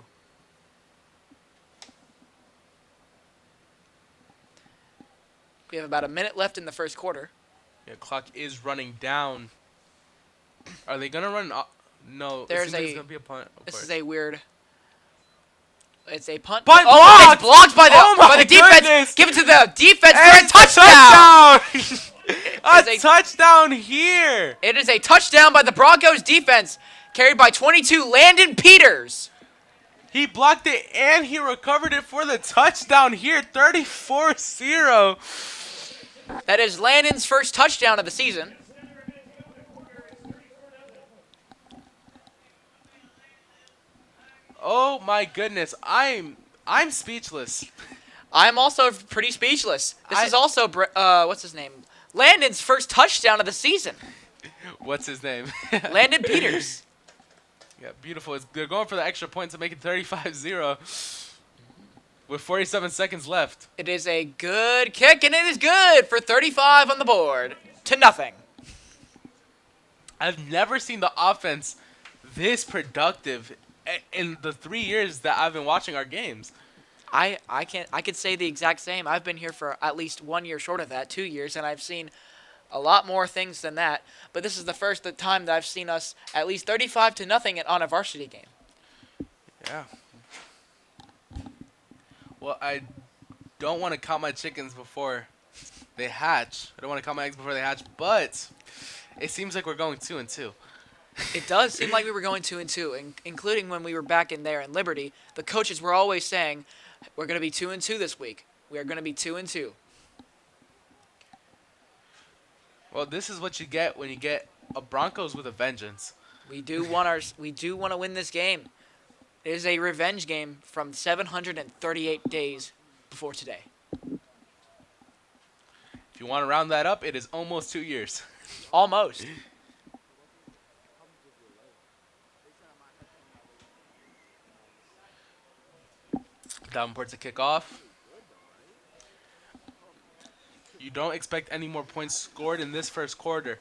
We have about a minute left in the first quarter. Yeah, clock is running down. Are they gonna run? No. There's it seems like it's gonna be a punt. Of This course. is a weird. It's a punt. Punt oh, blocked! It's blocked by the Oh my by the defense. goodness! Give it to the defense And for a touchdown. a It's a- touchdown here. It is a touchdown by the Broncos defense, carried by 22 Landon Peters. He blocked it and he recovered it for the touchdown here. 34-0. That is Landon's first touchdown of the season. Oh my goodness. I'm speechless. I'm also pretty speechless. This I- is also what's his name? Landon's first touchdown of the season. What's his name? Landon Peters. Yeah, beautiful. They're going for the extra point to make it 35-0 with 47 seconds left. It is a good kick, and it is good for 35 on the board to nothing. I've never seen the offense this productive in the 3 years that I've been watching our games. I could say the exact same. I've been here for at least 1 year short of that, 2 years, and I've seen a lot more things than that. But this is the first time that I've seen us at least 35 to nothing on a varsity game. Yeah. Well, I don't want to count my chickens before they hatch. I don't want to count my eggs before they hatch, but it seems like we're going 2-2. It does seem like we were going 2-2, including when we were back in there in Liberty. The coaches were always saying, "We're going to be 2-2 this week. We are going to be 2-2." Well, this is what you get when you get a Broncos with a vengeance. We do want to win this game. It is a revenge game from 738 days before today. If you want to round that up, it is almost 2 years. Almost. Davenport to kick off. You don't expect any more points scored in this first quarter.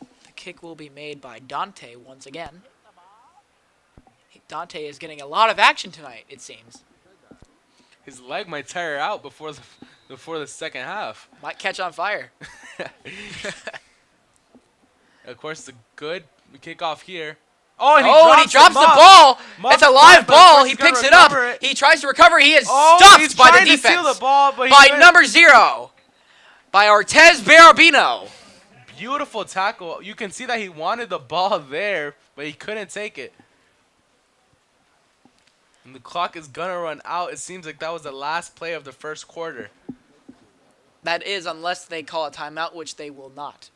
The kick will be made by Dante once again. Dante is getting a lot of action tonight, it seems. His leg might tire out before the second half. Might catch on fire. Of course, the good kickoff here. Oh, and He drops the ball. It's a live ball. He picks it up. He tries to recover. He is stuffed by the defense. To steal the ball, but by number 0. By Ortez Barabino. Beautiful tackle. You can see that he wanted the ball there, but he couldn't take it. And the clock is going to run out. It seems like that was the last play of the first quarter. That is, unless they call a timeout, which they will not.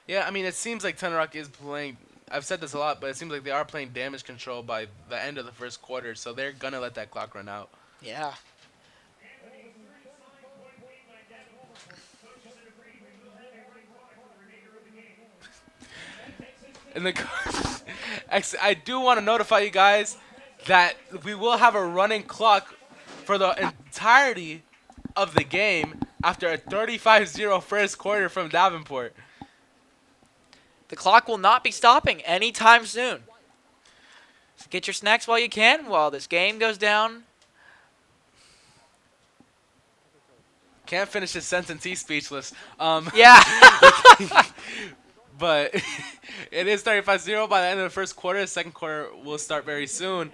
Yeah, I mean, it seems like Tenoroc is playing. I've said this a lot, but it seems like they are playing damage control by the end of the first quarter, so they're going to let that clock run out. Yeah. And I do want to notify you guys that we will have a running clock for the entirety of the game after a 35-0 first quarter from Davenport. The clock will not be stopping anytime soon. So get your snacks while you can while this game goes down. Can't finish his sentence. He's speechless. Yeah. But it is 35-0 by the end of the first quarter. The second quarter will start very soon.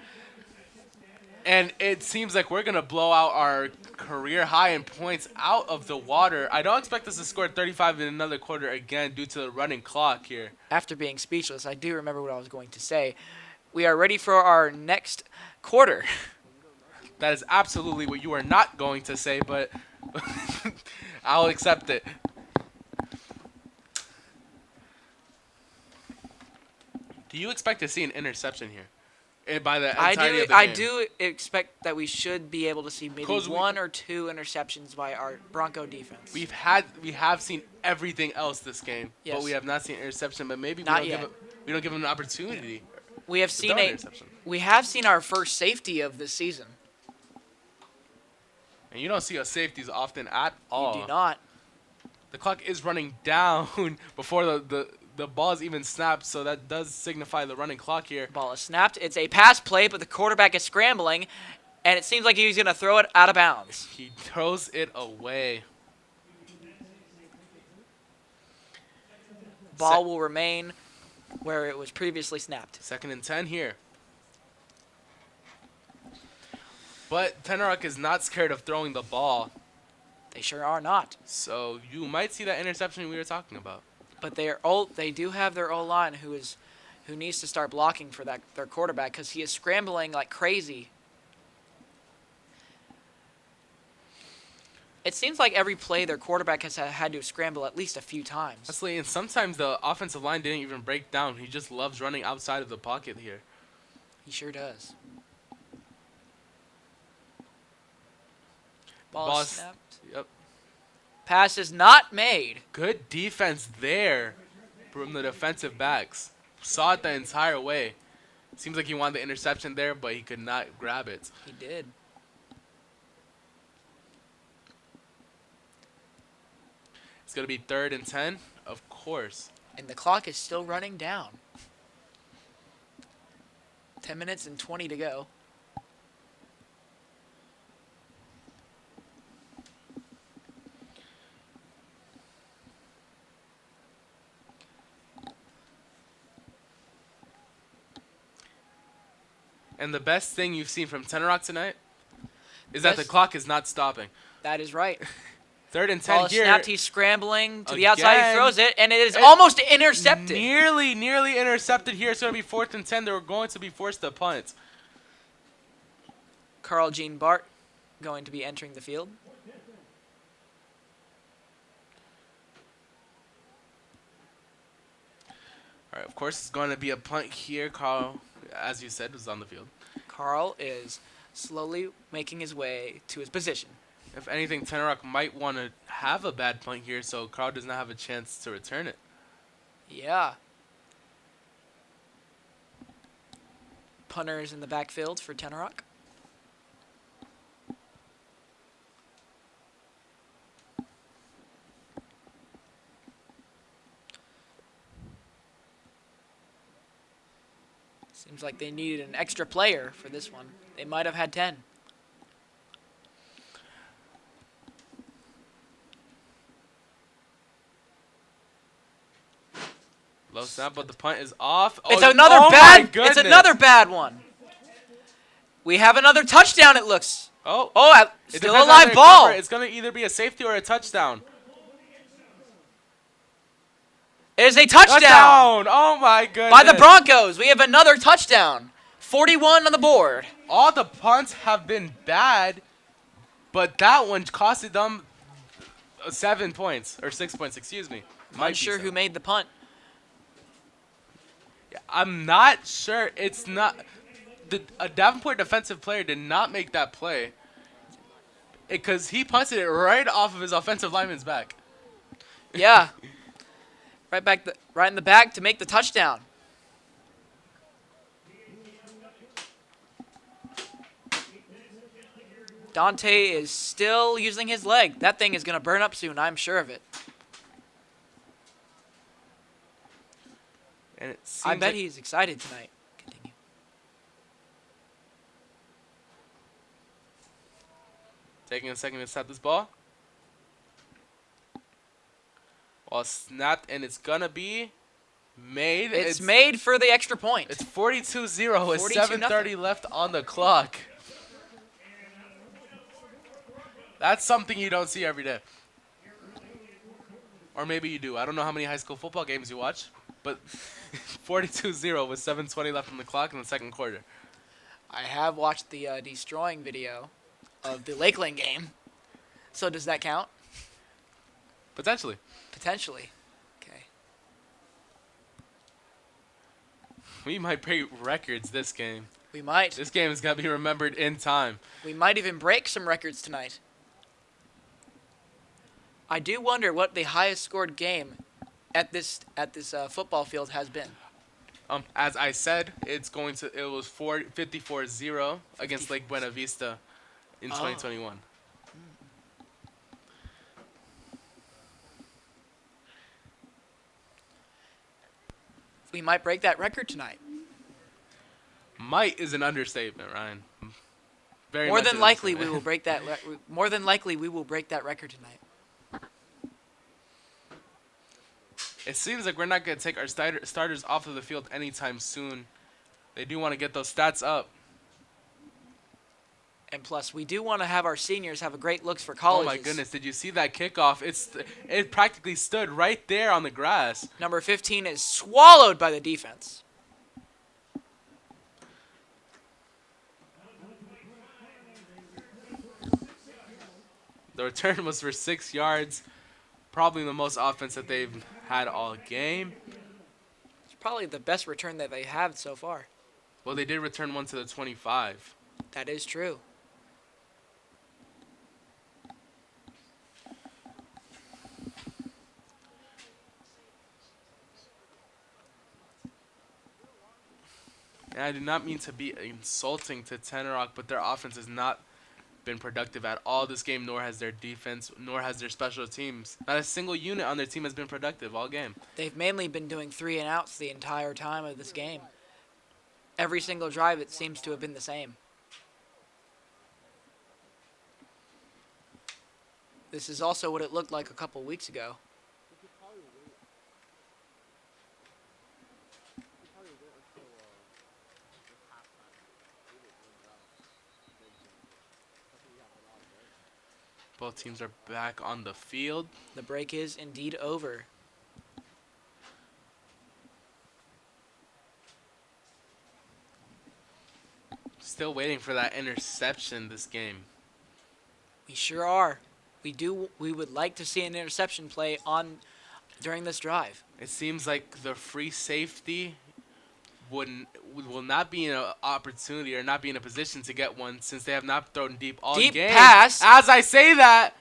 And it seems like we're going to blow out our career high in points out of the water. I don't expect us to score 35 in another quarter again due to the running clock here. After being speechless, I do remember what I was going to say. We are ready for our next quarter. That is absolutely what you are not going to say, but I'll accept it. Do you expect to see an interception here by the entirety of the game? I do expect that we should be able to see maybe 1 or 2 interceptions by our Bronco defense. We have seen everything else this game, yes. But we have not seen interception. But maybe we don't give them an opportunity. We have seen our first safety of this season. And you don't see a safeties often at all. You do not. The clock is running down before the ball is even snapped, so that does signify the running clock here. Ball is snapped. It's a pass play, but the quarterback is scrambling, and it seems like he's going to throw it out of bounds. He throws it away. Ball will remain where it was previously snapped. 2nd and 10 here. But Tenoroc is not scared of throwing the ball. They sure are not. So you might see that interception we were talking about. But they do have their O-line who needs to start blocking for their quarterback because he is scrambling like crazy. It seems like every play their quarterback has had to scramble at least a few times. Honestly, and sometimes the offensive line didn't even break down. He just loves running outside of the pocket here. He sure does. Ball is snapped. Yep. Pass is not made. Good defense there from the defensive backs. Saw it the entire way. Seems like he wanted the interception there, but he could not grab it. He did. It's going to be 3rd and 10, of course. And the clock is still running down. 10 minutes and 20 to go. And the best thing you've seen from Tenoroc tonight is that the clock is not stopping. That is right. 3rd and 10 Ball here. snapped. He's scrambling to the Again. outside. He throws it, and it is almost intercepted. Nearly intercepted here. It's going to be 4th and 10. They were going to be forced to punt. Carl Jean Bart going to be entering the field. All right, of course, it's going to be a punt here. Carl, as you said, was on the field. Carl is slowly making his way to his position. If anything, Tenoroc might want to have a bad punt here, so Carl does not have a chance to return it. Yeah. Punter is in the backfield for Tenoroc. Seems like they needed an extra player for this one. They might have had 10. Low snap, but the punt is off. It's Oh, another oh bad. my goodness. It's another bad one. We have another touchdown. It looks. Oh, it Still depends a on live their ball. cover. It's gonna either be a safety or a touchdown. It is a touchdown Touchdown! Oh my goodness. by the Broncos. We have another touchdown. 41 on the board. All the punts have been bad, but that one costed them 7 points or 6 points. Excuse me. I'm unsure who made the punt. I'm not sure. It's not. A Davenport defensive player did not make that play because he punted it right off of his offensive lineman's back. Yeah. right in the back to make the touchdown. Dante is still using his leg. That thing is going to burn up soon. I'm sure of it. And it I seems bet like he's excited tonight. Continue. taking a second to snap this ball. Well, snapped, and it's going to be made. It's made for the extra point. It's 42-0 with 42-0. 7:30 left on the clock. That's something you don't see every day. Or maybe you do. I don't know how many high school football games you watch, but 42-0 with 7:20 left on the clock in the second quarter. I have watched the destroying video of the Lakeland game. So does that count? Potentially. Potentially. Okay. We might break records this game. We might. This game is going to be remembered in time. We might even break some records tonight. I do wonder what the highest scored game at this football field has been. As I said, it was 54-0 against Lake Buena Vista in 2021. We might break that record tonight. Might is an understatement, Ryan. Very More much than an likely, we understatement. will break that. More than likely, we will break that record tonight. It seems like we're not going to take our starters off of the field anytime soon. They do want to get those stats up. And plus, we do want to have our seniors have a great looks for Oh colleges. my goodness, did you see that kickoff? It practically stood right there on the grass. Number 15 is swallowed by the defense. The return was for 6 yards. Probably the most offense that they've had all game. It's probably the best return that they have so far. Well, they did return one to the 25. That is true. And I do not mean to be insulting to Tenoroc, but their offense has not been productive at all this game, nor has their defense, nor has their special teams. Not a single unit on their team has been productive all game. They've mainly been doing 3-and-outs the entire time of this game. Every single drive, it seems to have been the same. This is also what it looked like a couple weeks ago. Both teams are back on the field. The break is indeed over. Still waiting for that interception this game. We sure are. We would like to see an interception play during this drive. It seems like the free safety will not be in an opportunity or not be in a position to get one since they have not thrown deep all Deep game. pass As I say that,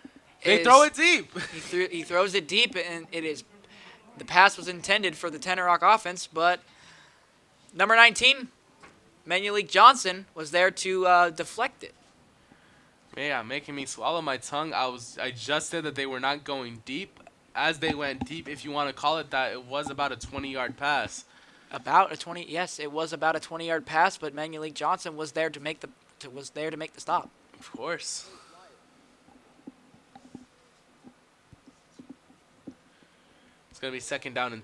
they is- throw it deep. He throws it deep, and the pass was intended for the Tenoroc offense, but number 19, Manuel Johnson, was there to deflect it. Yeah, making me swallow my tongue. I just said that they were not going deep. As they went deep, if you want to call it that, it was about a 20-yard pass. Yes, it was about a 20-yard pass, but Manuel Johnson was there to make the stop. Of course. It's gonna be second down and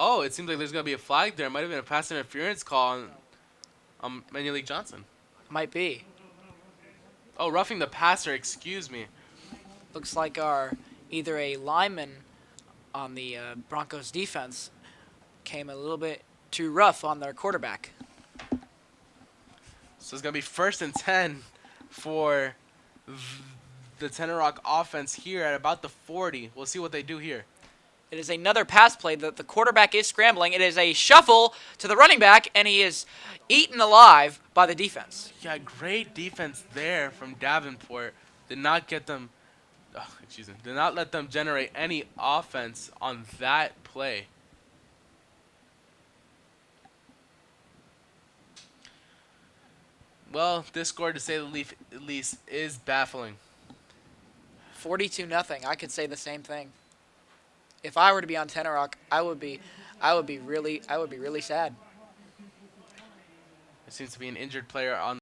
Oh, it seems like there's going to be a flag there. It might have been a pass interference call on Manuel Johnson. Might be. Oh, roughing the passer, excuse me. Looks like our either a lineman on the Broncos defense came a little bit too rough on their quarterback. So it's going to be 1st and 10 for the Tenoroc offense here at about the 40. We'll see what they do here. It is another pass play that the quarterback is scrambling. It is a shuffle to the running back, and he is eaten alive by the defense. Yeah, great defense there from Davenport. Did not get them, did not let them generate any offense on that play. Well, this score, to say the least, is baffling. 42-0. I could say the same thing. If I were to be on Tenoroc, I would be really sad. There seems to be an injured player on.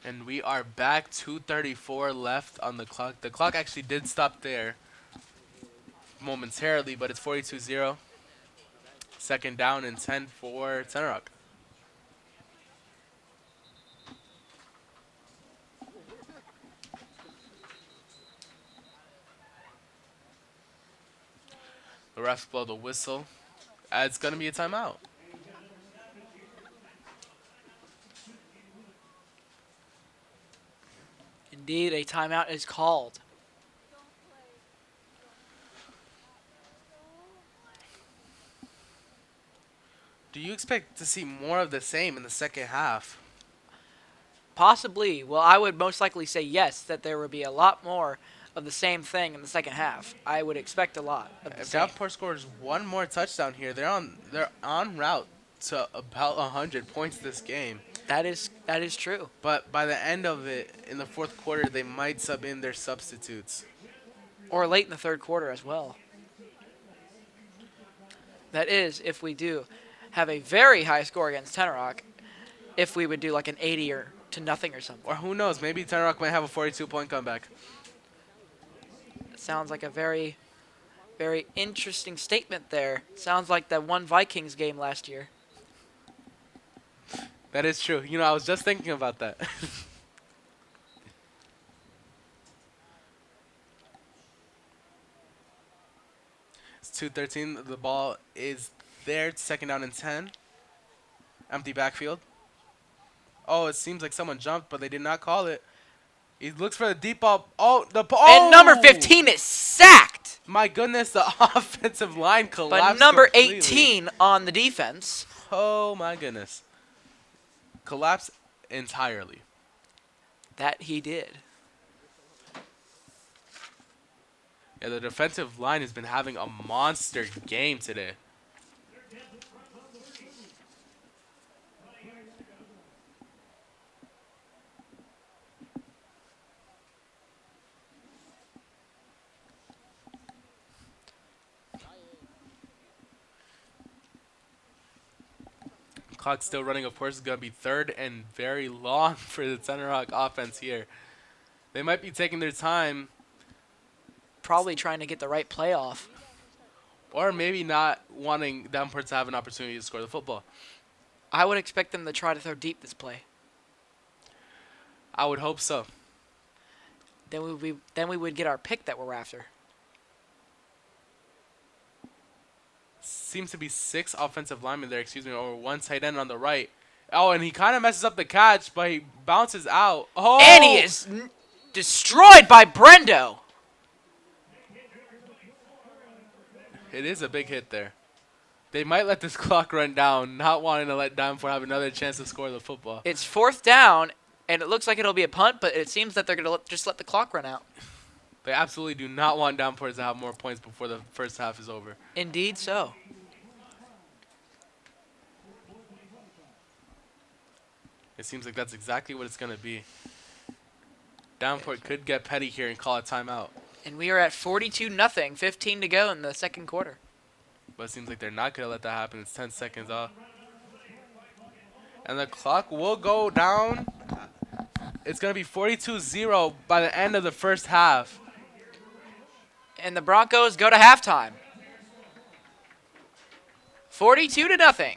And we are back. 2:34 left on the clock. The clock actually did stop there momentarily, but it's 42-0. 2nd down and 10 for Tenoroc. The refs blow the whistle. It's going to be a timeout. Indeed, a timeout is called. Do you expect to see more of the same in the second half? Possibly. Well, I would most likely say yes, that there would be a lot more of the same thing in the second half. I would expect a lot of the If same. Davenport scores one more touchdown here, they're on route to about 100 points this game. That is true. But by the end of it, in the 4th quarter, they might sub in their substitutes. Or late in the 3rd quarter as well. That is, if we do have a very high score against Tenoroc, if we would do like an 80 or to nothing or something. Or who knows, maybe Tenoroc might have a 42-point comeback. It sounds like a very, very interesting statement there. Sounds like that one Vikings game last year. That is true. You know, I was just thinking about that. It's 2:13. The ball is there. 2nd down and 10. Empty backfield. Oh, it seems like someone jumped, but they did not call it. He looks for the deep ball. Oh, And number 15 is sacked. My goodness, the offensive line collapsed. But number completely. 18 on the defense. Oh my goodness. Collapsed entirely. That he did. Yeah, the defensive line has been having a monster game today. Clock's still running, of course. It's going to be 3rd and very long for the Tenoroc offense here. They might be taking their time, Probably trying to get the right play off. or maybe not wanting Davenport to have an opportunity to score the football. I would expect them to try to throw deep this play. I would hope so. Then we would get our pick that we're after. Seems to be 6 offensive linemen there, or 1 tight end on the right. Oh, and he kind of messes up the catch, but he bounces out. Oh! And he is destroyed by Brendo. It is a big hit there. They might let this clock run down, not wanting to let Davenport have another chance to score the football. It's 4th down, and it looks like it'll be a punt, but it seems that they're going to just let the clock run out. They absolutely do not want Davenport to have more points before the first half is over. Indeed so. It seems like that's exactly what it's going to be. Davenport could get petty here and call a timeout. And we are at 42-0, 15 to go in the 2nd quarter. But it seems like they're not going to let that happen. It's 10 seconds off. And the clock will go down. It's going to be 42-0 by the end of the first half. And the Broncos go to halftime. 42-0.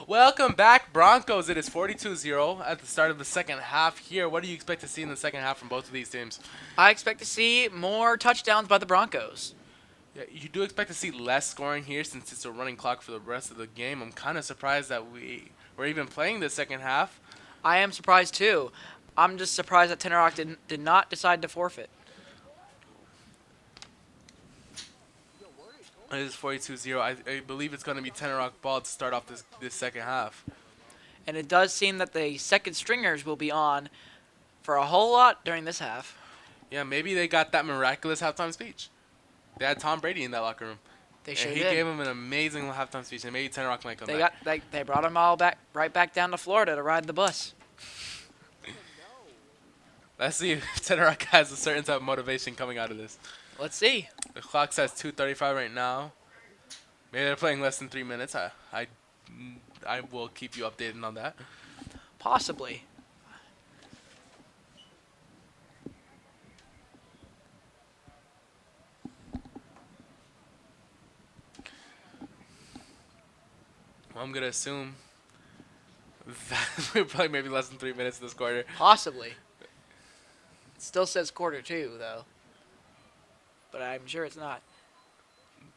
Welcome back, Broncos. It is 42-0 at the start of the second half here. What do you expect to see in the second half from both of these teams? I expect to see more touchdowns by the Broncos. Yeah, you do expect to see less scoring here since it's a running clock for the rest of the game. I'm kind of surprised that we're even playing the second half. I am surprised too. I'm just surprised that Tenoroc did not decide to forfeit. It is 42-0. I believe it's going to be Tenoroc ball to start off this second half. And it does seem that the second stringers will be on for a whole lot during this half. Yeah, maybe they got that miraculous halftime speech. They had Tom Brady in that locker room. They sure and he did. gave him an amazing halftime speech, and maybe Tenoroc might come They back. they brought them all right back down to Florida to ride the bus. Let's see if Tenoroc has a certain type of motivation coming out of this. Let's see. The clock says 2:35 right now. Maybe they're playing less than 3 minutes. I will keep you updated on that. Possibly. Well, I'm gonna assume that we're playing maybe less than 3 minutes this quarter. Possibly. It still says quarter 2, though. But I'm sure it's not.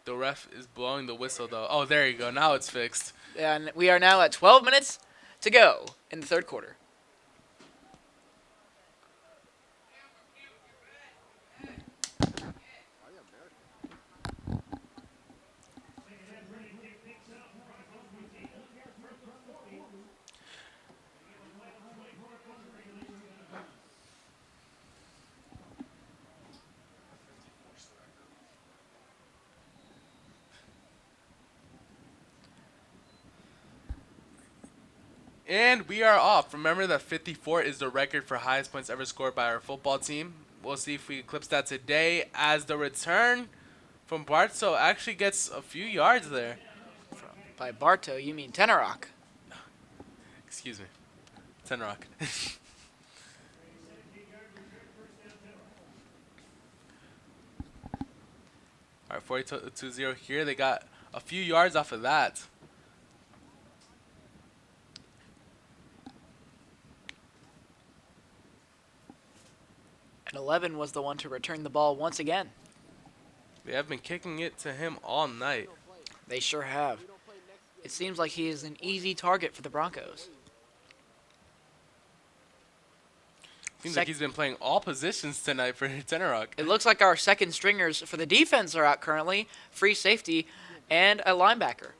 The ref is blowing the whistle though. Oh, there you go. Now it's fixed. And we are now at 12 minutes to go in the third quarter. And we are off. Remember that 54 is the record for highest points ever scored by our football team. We'll see if we eclipse that today as the return from Bartso actually gets a few yards there. By Barto, you mean Tenoroc. Excuse me. Tenoroc. All right, 42-0 here. They got a few yards off of that. And 11 was the one to return the ball once again. They have been kicking it to him all night. They sure have. It seems like he is an easy target for the Broncos. Seems like he's been playing all positions tonight for Tenoroc. It looks like our second stringers for the defense are out currently. Free safety and a linebacker.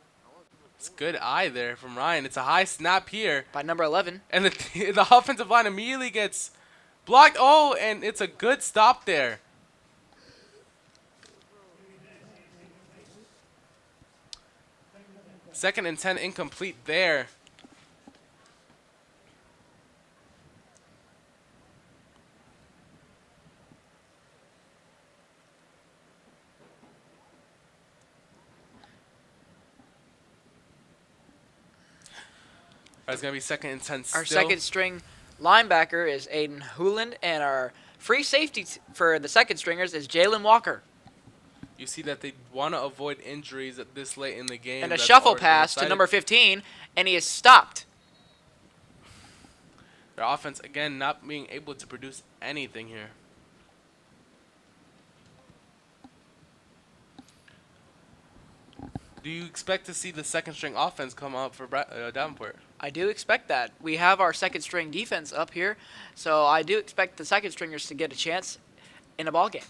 It's a good eye there from Ryan. It's a high snap here. By number 11. And the offensive line immediately gets blocked. Oh, and it's a good stop there. Second and 10 incomplete there. It's going to be second and 10 still. Our second string linebacker is Aiden Hooland, and our free safety for the second stringers is Jalen Walker. You see that they want to avoid injuries at this late in the game. And a That's shuffle already pass to decided. number 15, and he is stopped. Their offense, again, not being able to produce anything here. Do you expect to see the second string offense come out for Davenport? I do expect that. We have our second string defense up here, so I do expect the second stringers to get a chance in a ball game.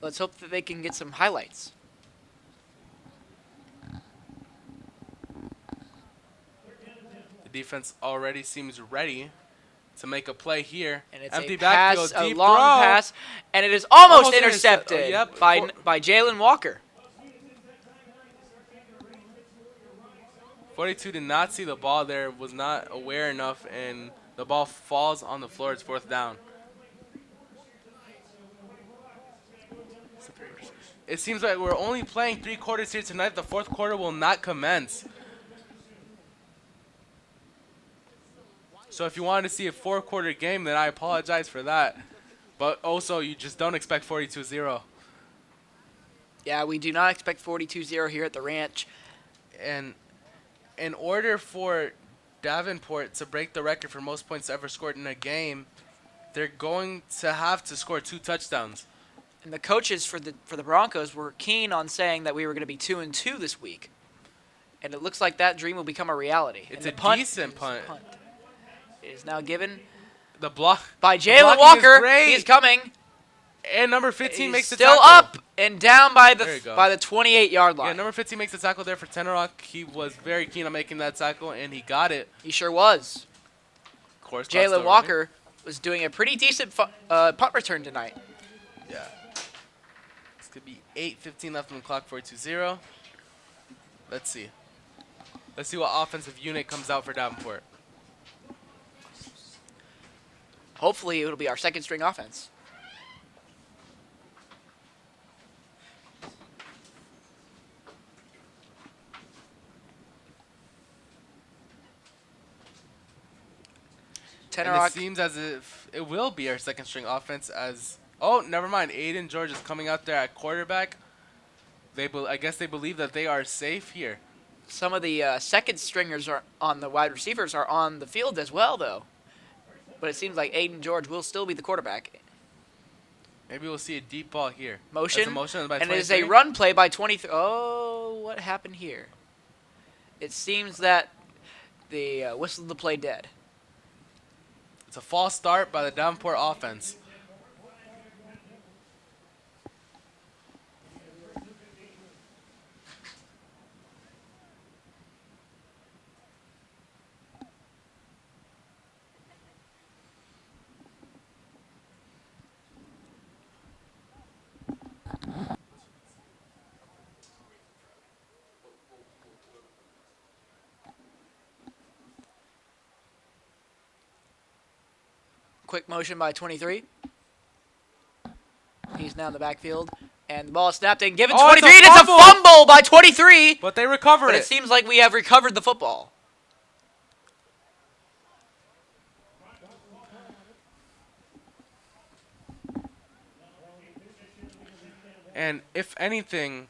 Let's hope that they can get some highlights. The defense already seems ready to make a play here. And it's Empty a backfield, pass, a deep long throw. pass, and it is almost Almost intercepted yep. by Jalen Walker. 42 did not see the ball there, was not aware enough, and the ball falls on the floor. It's fourth down. It seems like we're only playing 3 quarters here tonight. The fourth quarter will not commence. So if you wanted to see a 4-quarter game, then I apologize for that. But also, you just don't expect 42-0. Yeah, we do not expect 42-0 here at the ranch. And in order for Davenport to break the record for most points ever scored in a game, they're going to have to score 2 touchdowns. And the coaches for the Broncos were keen on saying that we were going to be 2-2 this week. And it looks like that dream will become a reality. It's And a the decent punt. It is now given The block by the Jalen blocking Walker. is great. He's coming. And number 15 He's makes the still tackle. up and down by There you go. the 28-yard line. Yeah, number 15 makes the tackle there for Tenoroc. He was very keen on making that tackle, and he got it. He sure was. Of course, clock's still Jalen Walker was doing a pretty decent punt return tonight. running. Yeah. This could be 8:15 left on the clock, 42-0. Let's see. Let's see what offensive unit comes out for Davenport. Hopefully, it'll be our second string offense. And it Tenoroc. seems as if it will be our second string offense as... Oh, never mind. Aiden George is coming out there at quarterback. I guess they believe that they are safe here. Some of the second stringers are on the wide receivers are on the field as well, though. But it seems like Aiden George will still be the quarterback. Maybe we'll see a deep ball here. Motion. That's a motion by And it is a 23. run play by 23. Oh, what happened here? It seems that they whistled the play dead. It's a false start by the Davenport offense. Quick motion by 23. He's now in the backfield. And the ball is snapped and given to Oh, it's 23. a And it's a fumble! fumble by 23. But they recover But it. it seems like we have recovered the football. And if anything,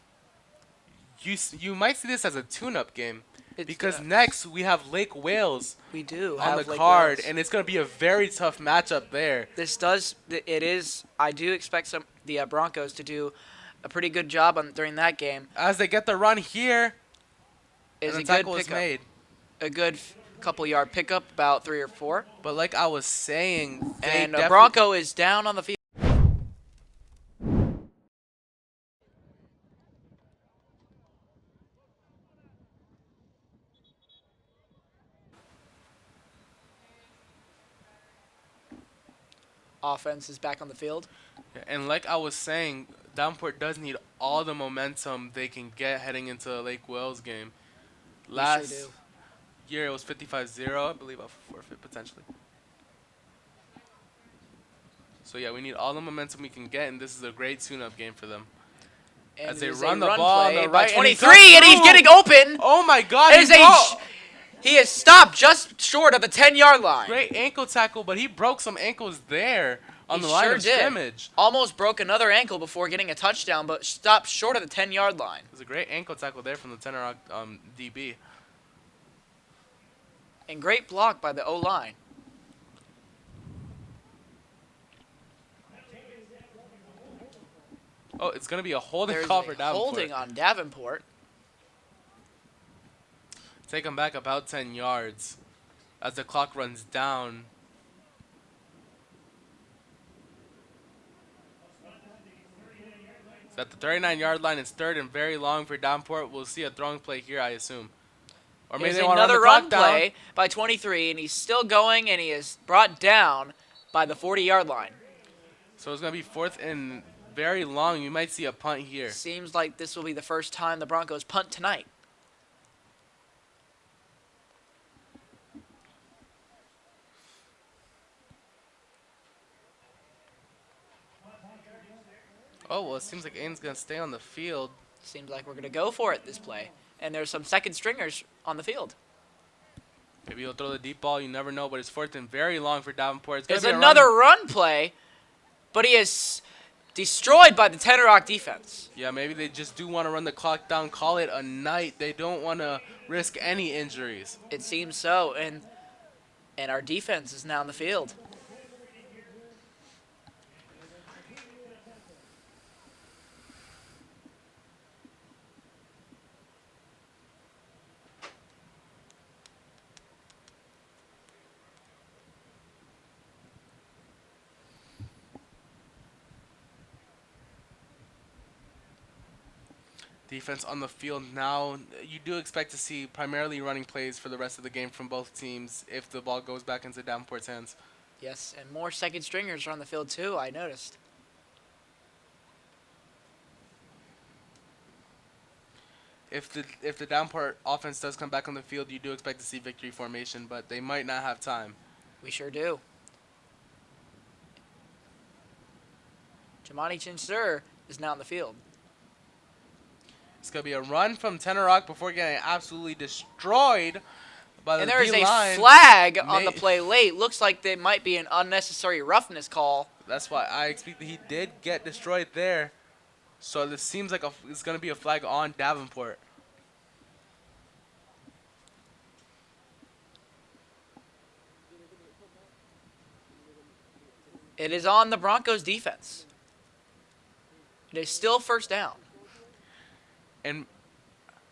you might see this as a tune-up game. Because next we have Lake Wales we do on have the Lake card, Wales. and it's going to be a very tough matchup there. I do expect the Broncos to do a pretty good job during that game. As they get the run here, Is and a the good tackle is pickup. made. A good couple yard pickup, about 3 or 4. But like I was saying, And a Bronco is down on the field. Offense is back on the field. And like I was saying, Davenport does need all the momentum they can get heading into the Lake Wales game. Last do. year it was 55-0, I believe I'll forfeit potentially. So yeah, we need all the momentum we can get, and this is a great tune-up game for them. And As they it is run a the run ball on play the by right, and he 23, got and he's through. getting open. Oh my God! It is he is stopped just short of the 10-yard line. Great ankle tackle, but he broke some ankles there on He the line sure of did. scrimmage. Almost broke another ankle before getting a touchdown, but stopped short of the 10-yard line. It was a great ankle tackle there from the Tenoroc DB. And great block by the O-line. Oh, it's going to be a holding There's call a for Davenport. holding on Davenport. Take him back about 10 yards as the clock runs down. So at the 39-yard line, it's third and very long for Davenport. We'll see a throwing play here, I assume. Or maybe There's they want to another run run the clock play down. by 23, and he's still going, and he is brought down by the 40-yard line. So it's going to be fourth and very long. You might see a punt here. Seems like this will be the first time the Broncos punt tonight. Oh, well, it seems like Aiden's going to stay on the field. Seems like we're going to go for it this play. And there's some second stringers on the field. Maybe he'll throw the deep ball. You never know, but it's fourth and very long for Davenport. It's gonna There's be a another run play, but he is destroyed by the Tenoroc defense. Yeah, maybe they just do want to run the clock down, call it a night. They don't want to risk any injuries. It seems so, and our defense is now in the field. Defense on the field now. You do expect to see primarily running plays for the rest of the game from both teams if the ball goes back into Davenport's hands. Yes, and more second stringers are on the field too, I noticed. If the Davenport offense does come back on the field, you do expect to see victory formation, but they might not have time. We sure do. Jamani Chinsur is now in the field. It's going to be a run from Tenoroc before getting absolutely destroyed by the And there is D-line. a flag on the play late. Looks like there might be an unnecessary roughness call. That's why I expect that he did get destroyed there. So this seems like it's going to be a flag on Davenport. It is on the Broncos defense. It is still first down. And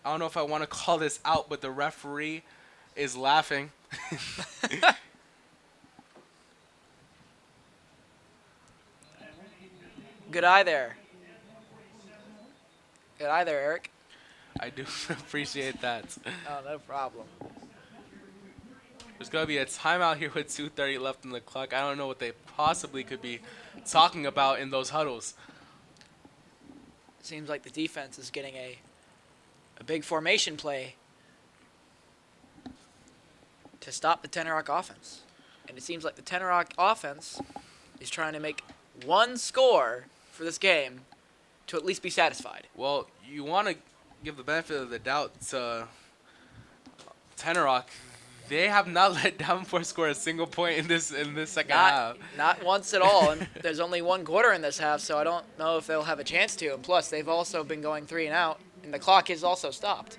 I don't know if I want to call this out, but the referee is laughing. Good eye there. Good eye there, Eric. I do appreciate that. Oh, no problem. There's going to be a timeout here with 2:30 left on the clock. I don't know what they possibly could be talking about in those huddles. Seems like the defense is getting a big formation play to stop the Tenoroc offense. And it seems like the Tenoroc offense is trying to make one score for this game to at least be satisfied. Well, you want to give the benefit of the doubt to Tenoroc. They have not let Davenport score a single point in this second half. Not once at all. And there's only one quarter in this half, so I don't know if they'll have a chance to. And plus, they've also been going 3 and out, and the clock is also stopped.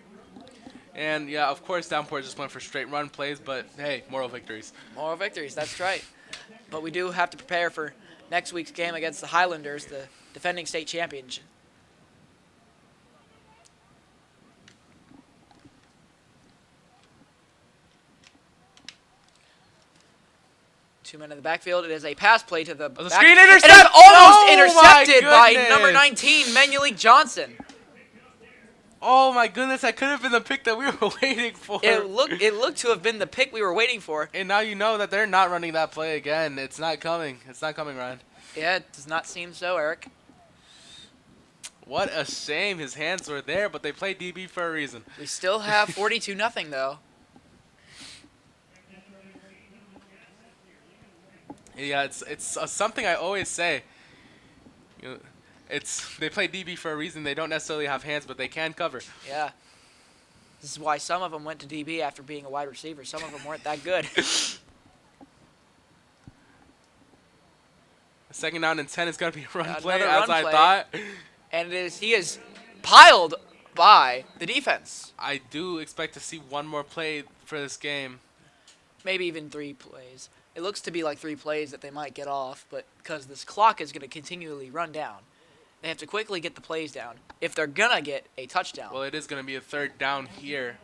And, yeah, of course, Davenport just went for straight run plays, but, hey, moral victories. Moral victories, that's right. But we do have to prepare for next week's game against the Highlanders, the defending state champions. Two men in the backfield. It is a pass play to the back. Screen It intercept! is almost Oh, intercepted my by goodness. number 19, Menulik Johnson. Oh, my goodness, that could have been the pick that we were waiting for. It looked to have been the pick we were waiting for. And now you know that they're not running that play again. It's not coming. It's not coming, Ryan. Yeah, it does not seem so, Eric. What a shame. His hands were there, but they played DB for a reason. We still have 42-0 though. Yeah, it's something I always say. You know, they play DB for a reason. They don't necessarily have hands, but they can cover. Yeah. This is why some of them went to DB after being a wide receiver. Some of them weren't that good. Second down and 10 is going to be a run play, Another as run I play. thought. And he is piled by the defense. I do expect to see one more play for this game. Maybe even 3 plays. It looks to be like 3 plays that they might get off, but because this clock is going to continually run down, they have to quickly get the plays down if they're going to get a touchdown. Well, it is going to be a third down here.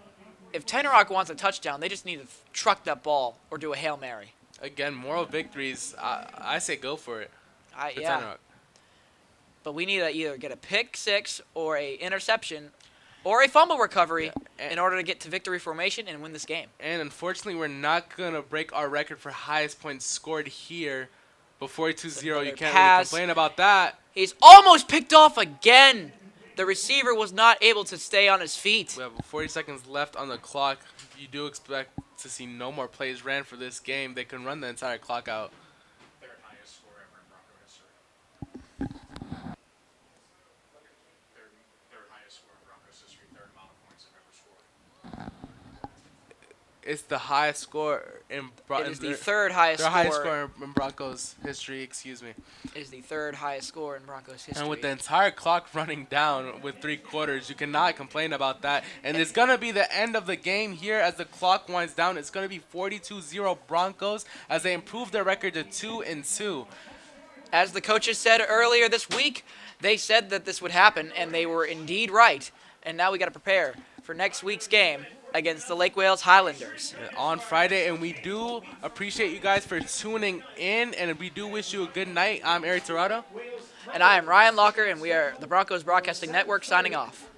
If Tenoroc wants a touchdown, they just need to truck that ball or do a Hail Mary. Again, moral victories. I say go for it. For Yeah. Tenoroc. But we need to either get a pick 6 or a interception or a fumble recovery in order to get to victory formation and win this game. And unfortunately, we're not going to break our record for highest points scored here. Before 2-0, you another can't pass. really complain about that. He's almost picked off again. The receiver was not able to stay on his feet. We have 40 seconds left on the clock. You do expect to see no more plays ran for this game. They can run the entire clock out. Third highest score ever in Bronco history. It's the highest score in It is the third highest their highest score. score in Broncos history. Excuse me. It is the third highest score in Broncos history. And with the entire clock running down with 3 quarters, you cannot complain about that. And it's going to be the end of the game here as the clock winds down. It's going to be 42-0 Broncos as they improve their record to 2-2. As the coaches said earlier this week, they said that this would happen, and they were indeed right. And now we got to prepare for next week's game against the Lake Wales Highlanders. On Friday, and we do appreciate you guys for tuning in, and we do wish you a good night. I'm Eric Torado. And I am Ryan Locker, and we are the Broncos Broadcasting Network signing off.